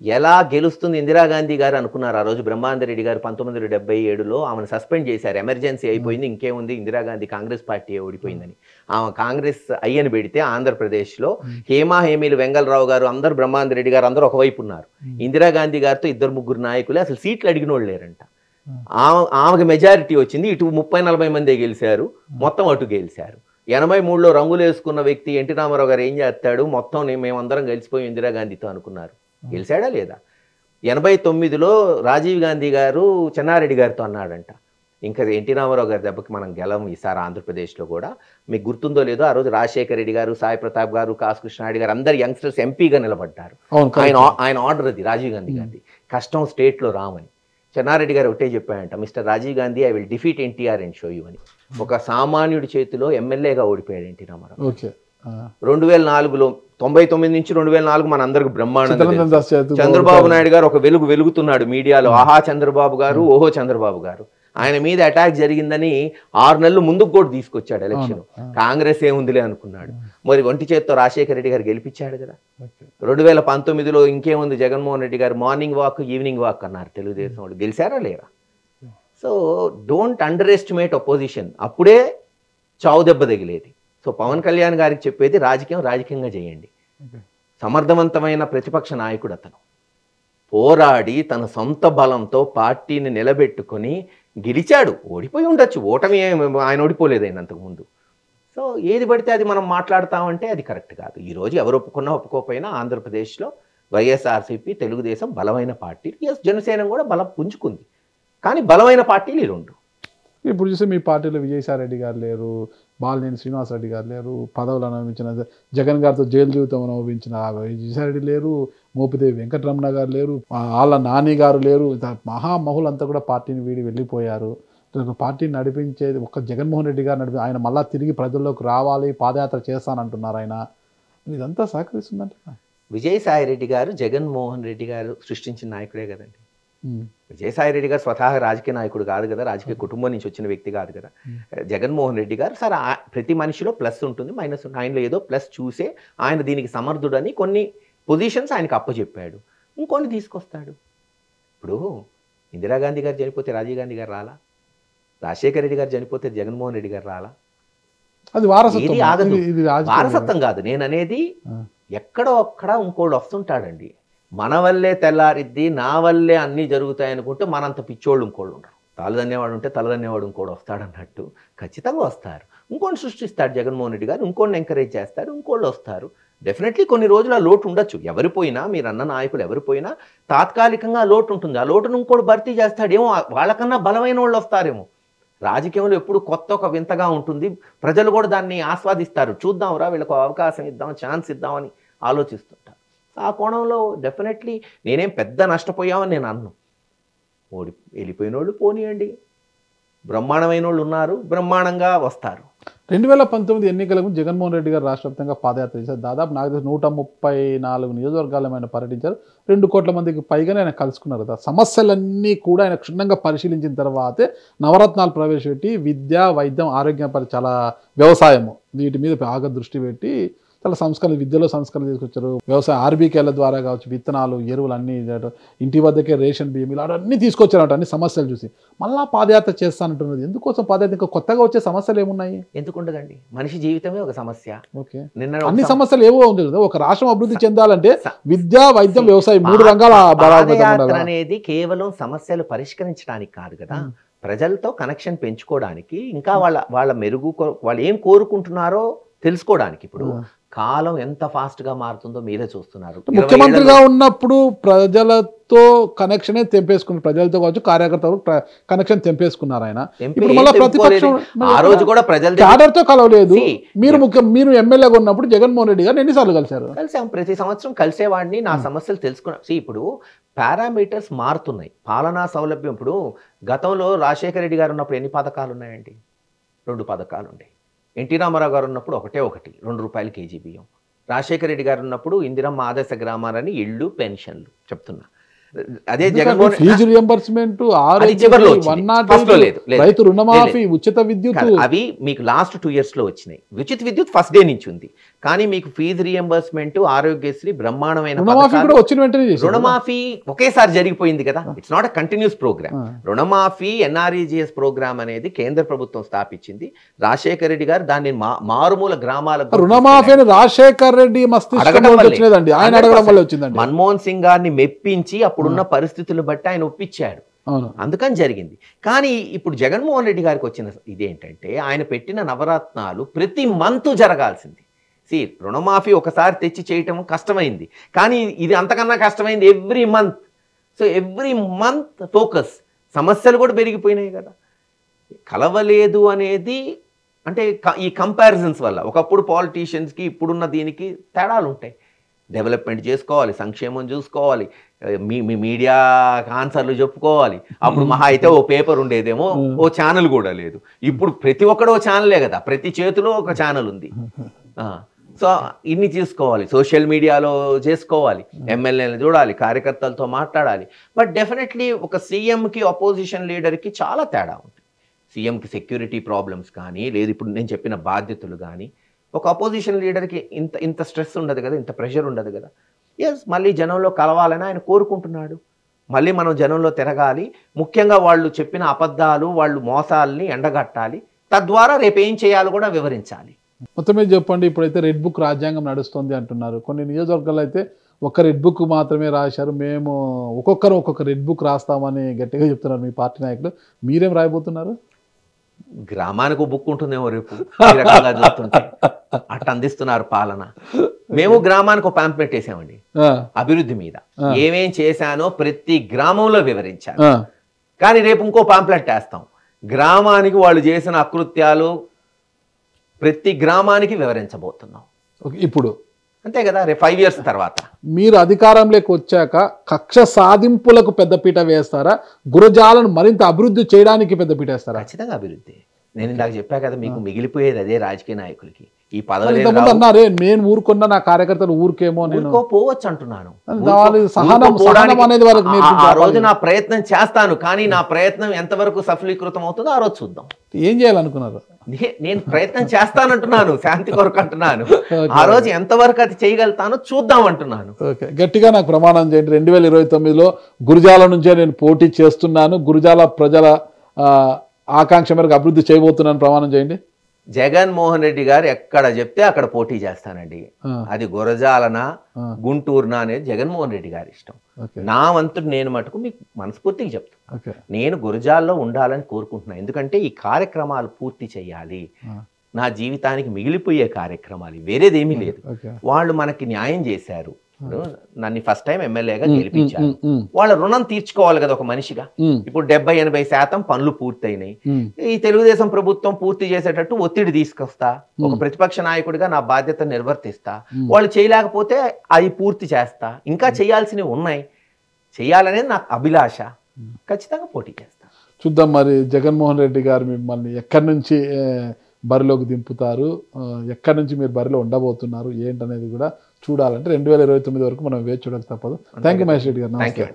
ఎలా గెలుస్తుంది ఇందిరాగాంధీ గారు అనుకున్నారు ఆ రోజు. బ్రహ్మానందరెడ్డి గారు 1977లో ఆమెను సస్పెండ్ చేశారు. ఎమర్జెన్సీ అయిపోయింది, ఇంకేముంది, ఇందిరాగాంధీ కాంగ్రెస్ పార్టీ ఓడిపోయిందని. ఆమె కాంగ్రెస్ అయ్యని పెడితే ఆంధ్రప్రదేశ్లో హేమీలు వెంగళరావు గారు అందరూ, బ్రహ్మానందరెడ్డి గారు అందరూ ఒకవైపు ఉన్నారు. ఇందిరాగాంధీ గారితో 2-3 నాయకులే అసలు సీట్లు అడిగిన వాళ్ళు లేరంట. ఆమెకు మెజారిటీ వచ్చింది. ఇటు 30-40 మందే గెలిచారు, మొత్తం అటు గెలిచారు. 83లో రంగులు వేసుకున్న వ్యక్తి ఎన్టీ రామారావు గారు ఏం చేస్తాడు, మొత్తం మేమందరం గెలిచిపోయి ఇందిరాగాంధీతో అనుకున్నారు. గెలిచాడా లేదా? 89లో రాజీవ్ గాంధీ గారు చెన్నారెడ్డి గారితో అన్నాడంట, ఇంకా ఎన్టీ రామారావు గారి దెబ్బకి మనం గెలం ఈసారి ఆంధ్రప్రదేశ్లో కూడా. మీకు గుర్తుందో లేదో, ఆ రోజు రాజశేఖర రెడ్డి గారు, సాయి ప్రతాప్ గారు, కాసు కృష్ణారెడ్డి గారు అందరు యంగ్స్టర్స్ ఎంపీగా నిలబడ్డారు. ఆయన ఆర్డర్ అది రాజీవ్ గాంధీ గారిది, కష్టం స్టేట్లో రామని. చెన్నారెడ్డి గారు ఒకటే చెప్పాడంట, mister Rajiv Gandhi, I will defeat NTR and show you అని. ఒక సామాన్యుడి చేతిలో ఎమ్మెల్యేగా ఓడిపోయాడు ఎన్టీ రామారావు. 2004లో 99 నుంచి 2004 మన అందరికి బ్రహ్మాండంగా చంద్రబాబు నాయుడు గారు ఒక వెలుగుతున్నాడు మీడియాలో. ఆహా చంద్రబాబు గారు, ఓహో చంద్రబాబు గారు. ఆయన మీద అటాక్ జరిగిందని 6 నెలలు ముందుకు కూడా తీసుకొచ్చాడు ఎలక్షన్. కాంగ్రెస్ ఏముందిలే అనుకున్నాడు. మరి ఒంటి చేత్తో రాజశేఖర రెడ్డి గారు గెలిపించాడు కదా. 2019లో ఇంకేముంది, జగన్మోహన్ రెడ్డి గారు మార్నింగ్ వాక్ ఈవినింగ్ వాక్ అన్నారు తెలుగుదేశం వాళ్ళు. గెలిచారా లేరా? So don't under estimate opposition. అప్పుడే చావు దెబ్బ తగిలేది. సో పవన్ కళ్యాణ్ గారికి చెప్పేది, రాజకీయంగా చేయండి. సమర్థవంతమైన ప్రతిపక్ష నాయకుడు అతను. పోరాడి తన సొంత బలంతో పార్టీని నిలబెట్టుకొని గెలిచాడు. ఓడిపోయి ఉండొచ్చు, ఓటమి ఆయన ఓడిపోలేదు ఆయన అంతకుముందు. సో ఏది పడితే అది మనం మాట్లాడతామంటే అది కరెక్ట్ కాదు. ఈరోజు ఎవరు ఒప్పుకున్నా ఒప్పుకోకపోయినా ఆంధ్రప్రదేశ్లో వైఎస్ఆర్సీపీ, తెలుగుదేశం బలమైన పార్టీలు. జనసేన కూడా బలం పుంజుకుంది, కానీ బలమైన పార్టీలు ఈ రెండు. ఇప్పుడు చూస్తే మీ పార్టీలో విజయసాయిరెడ్డి గారు లేరు, బాలినేని శ్రీనివాసరెడ్డి గారు లేరు, పదవులు అనుభవించిన జగన్ గారితో జైలు జీవితం అనుభవించిన విజయసాయిరెడ్డి లేరు, మోపిదేవి వెంకటరమణ గారు లేరు, వాళ్ళ నాని గారు లేరు. మహామహులంతా కూడా పార్టీని వీడి వెళ్ళిపోయారు. పార్టీని నడిపించేది ఒక్క జగన్మోహన్ రెడ్డి గారు ఆయన మళ్ళీ తిరిగి ప్రజల్లోకి రావాలి, పాదయాత్ర చేస్తానంటున్నారు ఆయన. ఇదంతా సహకరిస్తుందంట. విజయసాయిరెడ్డి గారు జగన్మోహన్ రెడ్డి గారు సృష్టించిన నాయకుడే కదండి. విజయసాయిరెడ్డి గారు స్వతహాగా రాజకీయ నాయకుడు కాదు కదా, రాజకీయ కుటుంబం నుంచి వచ్చిన వ్యక్తి కాదు కదా. జగన్మోహన్ రెడ్డి గారు సరే, ప్రతి మనిషిలో ప్లస్ ఉంటుంది, మైనస్ ఉంటుంది. ఆయనలో ఏదో ప్లస్ చూసే ఆయన దీనికి సమర్థుడని కొన్ని పొజిషన్స్ ఆయనకు అప్పచెప్పాడు, ఇంకొన్ని తీసుకొస్తాడు. ఇప్పుడు ఇందిరాగాంధీ గారు చనిపోతే రాజీవ్ గాంధీ గారు రాలా? రాజశేఖర రెడ్డి గారు చనిపోతే జగన్మోహన్ రెడ్డి గారు రాలా? అది వారసత్వం కాదు నేను అనేది. ఎక్కడో అక్కడ ఇంకోళ్ళు వస్తుంటాడండి. మన వల్లే తెల్లారిద్ది, నా వల్లే అన్నీ జరుగుతాయి అనుకుంటే మనంత పిచ్చోళ్ళు ఇంకోళ్ళు ఉండరు. తలదన్నేవాడు ఉంటే తలదన్నేవాడు ఇంకోడు వస్తాడన్నట్టు ఖచ్చితంగా వస్తారు. ఇంకోటి సృష్టిస్తాడు జగన్మోహన్ రెడ్డి గారు, ఇంకోటిని ఎంకరేజ్ చేస్తాడు, ఇంకోళ్ళు వస్తారు. డెఫినెట్లీ కొన్ని రోజులు ఆ లోటు ఉండొచ్చు. ఎవరు పోయినా, మీరు అన్న నాయకులు ఎవరు పోయినా తాత్కాలికంగా లోటు ఉంటుంది. ఆ లోటును ఇంకోటి భర్తీ చేస్తాడేమో, వాళ్ళకన్నా బలమైన వాళ్ళు వస్తారేమో. రాజకీయంలో ఎప్పుడు కొత్త ఒక వింతగా ఉంటుంది. ప్రజలు కూడా దాన్ని ఆస్వాదిస్తారు. చూద్దాంరా, వీళ్ళకు అవకాశం ఇద్దాం, ఛాన్స్ ఇద్దామని ఆలోచిస్తుంటారు. ఆ కోణంలో డెఫినెట్లీ నేనేం పెద్ద నష్టపోయామని నేను అన్ను. వెళ్ళిపోయిన వాళ్ళు పోనీయండి, బ్రహ్మాండమైన వాళ్ళు ఉన్నారు, బ్రహ్మాండంగా వస్తారు. 2019 ఎన్నికల ముందు జగన్మోహన్ రెడ్డి గారు రాష్ట్ర వ్యాప్తంగా పాదయాత్ర చేశారు. దాదాపు నాకు తెలిసి 134 నియోజకవర్గాల్లో ఆయన పర్యటించారు. 2 కోట్ల మందికి పైగానే ఆయన కలుసుకున్నారు కదా. సమస్యలన్నీ కూడా ఆయన క్షుణ్ణంగా పరిశీలించిన తర్వాతే నవరత్నాలు ప్రవేశపెట్టి విద్య, వైద్యం, ఆరోగ్యం, చాలా వ్యవసాయము వీటి మీద బాగా దృష్టి పెట్టి చాలా సంస్కరణ, విద్యలో సంస్కరణ తీసుకొచ్చారు. వ్యవసాయ ఆర్బీకేల ద్వారా కావచ్చు, విత్తనాలు, ఎరువులు అన్నీ, ఇంటి వద్దకే రేషన్ బియ్యం, ఇలా అన్నీ తీసుకొచ్చారంట. అన్ని సమస్యలు చూసి మళ్ళా పాదయాత్ర చేస్తానంటున్నది. ఎందుకోసం పాదయాత్ర? ఇంకా కొత్తగా వచ్చే సమస్యలు ఏమున్నాయి? ఎందుకుండదండి, మనిషి జీవితమే ఒక సమస్య. ఓకే, అన్ని సమస్యలు ఏవో ఉంది కదా. ఒక రాష్ట్రం అభివృద్ధి చెందాలంటే విద్య, వైద్యం, వ్యవసాయం 3 రంగాల అనేది కేవలం సమస్యలు పరిష్కరించడానికి కాదు కదా, ప్రజలతో కనెక్షన్ పెంచుకోవడానికి, ఇంకా వాళ్ళ మెరుగు, వాళ్ళు ఏం కోరుకుంటున్నారో తెలుసుకోవడానికి. ఇప్పుడు కాలం ఎంత ఫాస్ట్ గా మారుతుందో మీరే చూస్తున్నారు. ముఖ్యమంత్రిగా ఉన్నప్పుడు ప్రజలతో కనెక్షనే తెంపేసుకున్నారు. ప్రజలతో కావచ్చు, కార్యకర్తలు కనెక్షన్ తెంపేసుకున్నారు ఆయన. ఇప్పుడు మళ్ళీ ప్రతిపక్షం ఆ రోజు కూడా ప్రజల క్యాడర్తో కలవలేదు. మీరు ఎమ్మెల్యేగా ఉన్నప్పుడు జగన్మోహన్ రెడ్డి గారు ఎన్నిసార్లు కలిశారు? కలిసాం, ప్రతి సంవత్సరం కలిసేవాడిని, నా సమస్యలు తెలుసుకున్నా. ఇప్పుడు పారామీటర్స్ మారుతున్నాయి, పాలనా సౌలభ్యం. ఇప్పుడు గతంలో రాజశేఖర రెడ్డి గారు ఉన్నప్పుడు ఎన్ని పథకాలు ఉన్నాయండి? 2 పథకాలు ఉన్నాయి. ఎన్టీ రామారావు గారు ఉన్నప్పుడు ఒకటి ₹2 కేజీ బియ్యం. రాజశేఖర రెడ్డి గారు ఉన్నప్పుడు ఇందిరమ్మ ఆదర్శ గ్రామాలని ఇళ్ళు, పెన్షన్లు చెప్తున్నా. అదే జగన్మోహన్ ఫీజు రియంబర్స్మెంట్, చివరిలో వచ్చింది. First లో లేదు. రైతు రుణమాఫీ, ఉచిత విద్యుత్, అవి మీకు లాస్ట్ 2 years లో వచ్చినాయి. ఉచిత విద్యుత్ ఫస్ట్ డే నుంచి ఉంది, కానీ మీకు ఫీజు రియంబర్స్మెంట్, ఆరోగ్యశ్రీ బ్రహ్మాండమైన రుణమాఫీ కూడా వచ్చిన వెంటనే చేశారు. రుణమాఫీ ఒకేసారి జరిగిపోయింది కదా. It's not a continuous program. రుణమాఫీ ఎన్ఆర్ఈజిఎస్ ప్రోగ్రామ్ అనేది కేంద్ర ప్రభుత్వం స్థాపించింది. రాజశేఖర రెడ్డి గారు దాన్ని మారుమూల గ్రామాలకు రుణమాఫీ అని రాజశేఖర్ రెడ్డి వచ్చినదండి, ఆయన అడగడం వల్ల వచ్చిందండి. మన్మోహన్ సింగ్ గారిని మెప్పించి అప్పుడున్న పరిస్థితులు బట్టి ఆయన ఒప్పించాడు, అందుకని జరిగింది. కానీ ఇప్పుడు జగన్మోహన్ రెడ్డి గారికి వచ్చిన ఇదేంటంటే, ఆయన పెట్టిన నవరత్నాలు ప్రతి మంత్ జరగాల్సింది. రుణమాఫీ ఒకసారి తెచ్చి చేయటం కష్టమైంది, కానీ ఇది అంతకన్నా కష్టమైంది every month. So every month focus, సమస్యలు కూడా పెరిగిపోయినాయి కదా. కలవలేదు అనేది అంటే ఈ కంపారిజన్స్ వల్ల ఒకప్పుడు పాలిటీషియన్స్కి ఇప్పుడున్న దీనికి తేడాలు ఉంటాయి. డెవలప్మెంట్ చేసుకోవాలి, సంక్షేమం చూసుకోవాలి, మీ మీడియా ఆన్సర్లు చెప్పుకోవాలి. అప్పుడు మహా అయితే ఓ పేపర్ ఉండేదేమో, ఓ ఛానల్ కూడా లేదు. ఇప్పుడు ప్రతి ఒక్కడో ఛానలే కదా, ప్రతి చేతిలో ఒక ఛానల్ ఉంది. సో ఇన్ని చూసుకోవాలి, సోషల్ మీడియాలో చేసుకోవాలి, ఎమ్మెల్యేలు చూడాలి, కార్యకర్తలతో మాట్లాడాలి. బట్ డెఫినెట్లీ ఒక సీఎంకి అపోజిషన్ లీడర్కి చాలా తేడా ఉంటుంది. సీఎంకి సెక్యూరిటీ ప్రాబ్లమ్స్ కానీ, లేదు ఇప్పుడు నేను చెప్పిన బాధ్యతలు కానీ, ఒక అపోజిషన్ లీడర్కి ఇంత స్ట్రెస్ ఉండదు కదా, ఇంత ప్రెషర్ ఉండదు కదా. మళ్ళీ జనంలో కలవాలని ఆయన కోరుకుంటున్నాడు. మళ్ళీ మనం జనంలో తిరగాలి, ముఖ్యంగా వాళ్ళు చెప్పిన అబద్ధాలు, వాళ్ళు మోసాలని ఎండగట్టాలి, తద్వారా రేపు ఏం చేయాలో కూడా వివరించాలి. మొత్తం మీద చెప్పండి, ఇప్పుడైతే రెడ్ బుక్ రాజ్యాంగం నడుస్తుంది అంటున్నారు. కొన్ని నియోజకవర్గాల్లో అయితే ఒక రెడ్ బుక్ మాత్రమే రాశారు, మేము ఒక్కొక్కరు ఒక్కొక్క రెడ్ బుక్ రాస్తామని గట్టిగా చెప్తున్నారు మీ పార్టీ నాయకులు. మీరేం రాయబోతున్నారు? గ్రామానికి బుక్ ఉంటుందేమో రేపు, ఈ రకంగా చూస్తుంటే అట్లా అందిస్తున్నారు పాలన. మేము గ్రామానికి ఒక పాంప్లెట్ వేసామండి అభివృద్ధి మీద, ఏమేం చేశానో ప్రతి గ్రామంలో వివరించాను. కానీ రేపు ఇంకో పాంప్లెట్ వేస్తాం, గ్రామానికి వాళ్ళు చేసిన అకృత్యాలు ప్రతి గ్రామానికి వివరించబోతున్నాం. ఇప్పుడు అంతే కదా, రేపు 5 years తర్వాత మీరు అధికారంలోకి వచ్చాక కక్ష సాధింపులకు పెద్దపీట వేస్తారా, గురజాలను మరింత అభివృద్ధి చేయడానికి పెద్దపీట వేస్తారా? ఖచ్చితంగా అభివృద్ధి. నేను ఇందాక చెప్పా కదా, మీకు మిగిలిపోయేది అదే రాజకీయ నాయకులకి. ఈ పదవి అన్నారే, నేను ఊరుకున్నా నా కార్యకర్తలు ఊరికేమో నేను పోవచ్చు అంటున్నాను. ఆ రోజు నా ప్రయత్నం చేస్తాను, కానీ నా ప్రయత్నం ఎంతవరకు సఫలీకృతం అవుతుందో ఆ రోజు చూద్దాం. ఏం చేయాలనుకున్నారు? నేను ప్రయత్నం చేస్తానంటున్నాను, శాంతి కొరకు అంటున్నాను. ఆ రోజు ఎంతవరకు అది చేయగలుగుతానో చూద్దాం అంటున్నాను. గట్టిగా నాకు ప్రమాణం చేయండి, 2029లో గురుజాల నుంచే నేను పోటీ చేస్తున్నాను, గురుజాల ప్రజల ఆకాంక్ష మేరకు అభివృద్ధి చేయబోతున్నాను ప్రమాణం చేయండి. జగన్మోహన్ రెడ్డి గారు ఎక్కడ చెప్తే అక్కడ పోటీ చేస్తానండి. అది గురజాలనా గుంటూరునా అనేది జగన్మోహన్ రెడ్డి గారి ఇష్టం. నా వంతు నేను మటుకు మీకు మనస్ఫూర్తిగా చెప్తాను, నేను గురజాల్లో ఉండాలని కోరుకుంటున్నాను. ఎందుకంటే ఈ కార్యక్రమాలు పూర్తి చేయాలి, నా జీవితానికి మిగిలిపోయే కార్యక్రమాలు, వేరేదేమీ లేదు. వాళ్ళు మనకి న్యాయం చేశారు, నన్ను ఫస్ట్ టైం ఎమ్మెల్యేగా గెలిపించారు, వాళ్ళ రుణం తీర్చుకోవాలి కదా ఒక మనిషిగా. ఇప్పుడు 70-80% పనులు పూర్తయినాయి. ఈ తెలుగుదేశం ప్రభుత్వం పూర్తి చేసేటట్టు ఒత్తిడి తీసుకొస్తా, ఒక ప్రతిపక్ష నాయకుడిగా నా బాధ్యత నిర్వర్తిస్తా. వాళ్ళు చేయలేకపోతే అవి పూర్తి చేస్తా, ఇంకా చేయాల్సినవి ఉన్నాయి, చేయాలనేది నాకు అభిలాష. ఖచ్చితంగా పోటీ చేస్తా. చూద్దాం మరి జగన్మోహన్ రెడ్డి గారు మిమ్మల్ని ఎక్కడి నుంచి బరిలోకి దింపుతారు, ఎక్కడి నుంచి మీరు బరిలో ఉండబోతున్నారు ఏంటనేది కూడా చూడాలంటే 2029 వరకు మనం వేచి చూడక తప్పదు. థ్యాంక్ యూ మహేష్ రెడ్డి గారు. Thank you.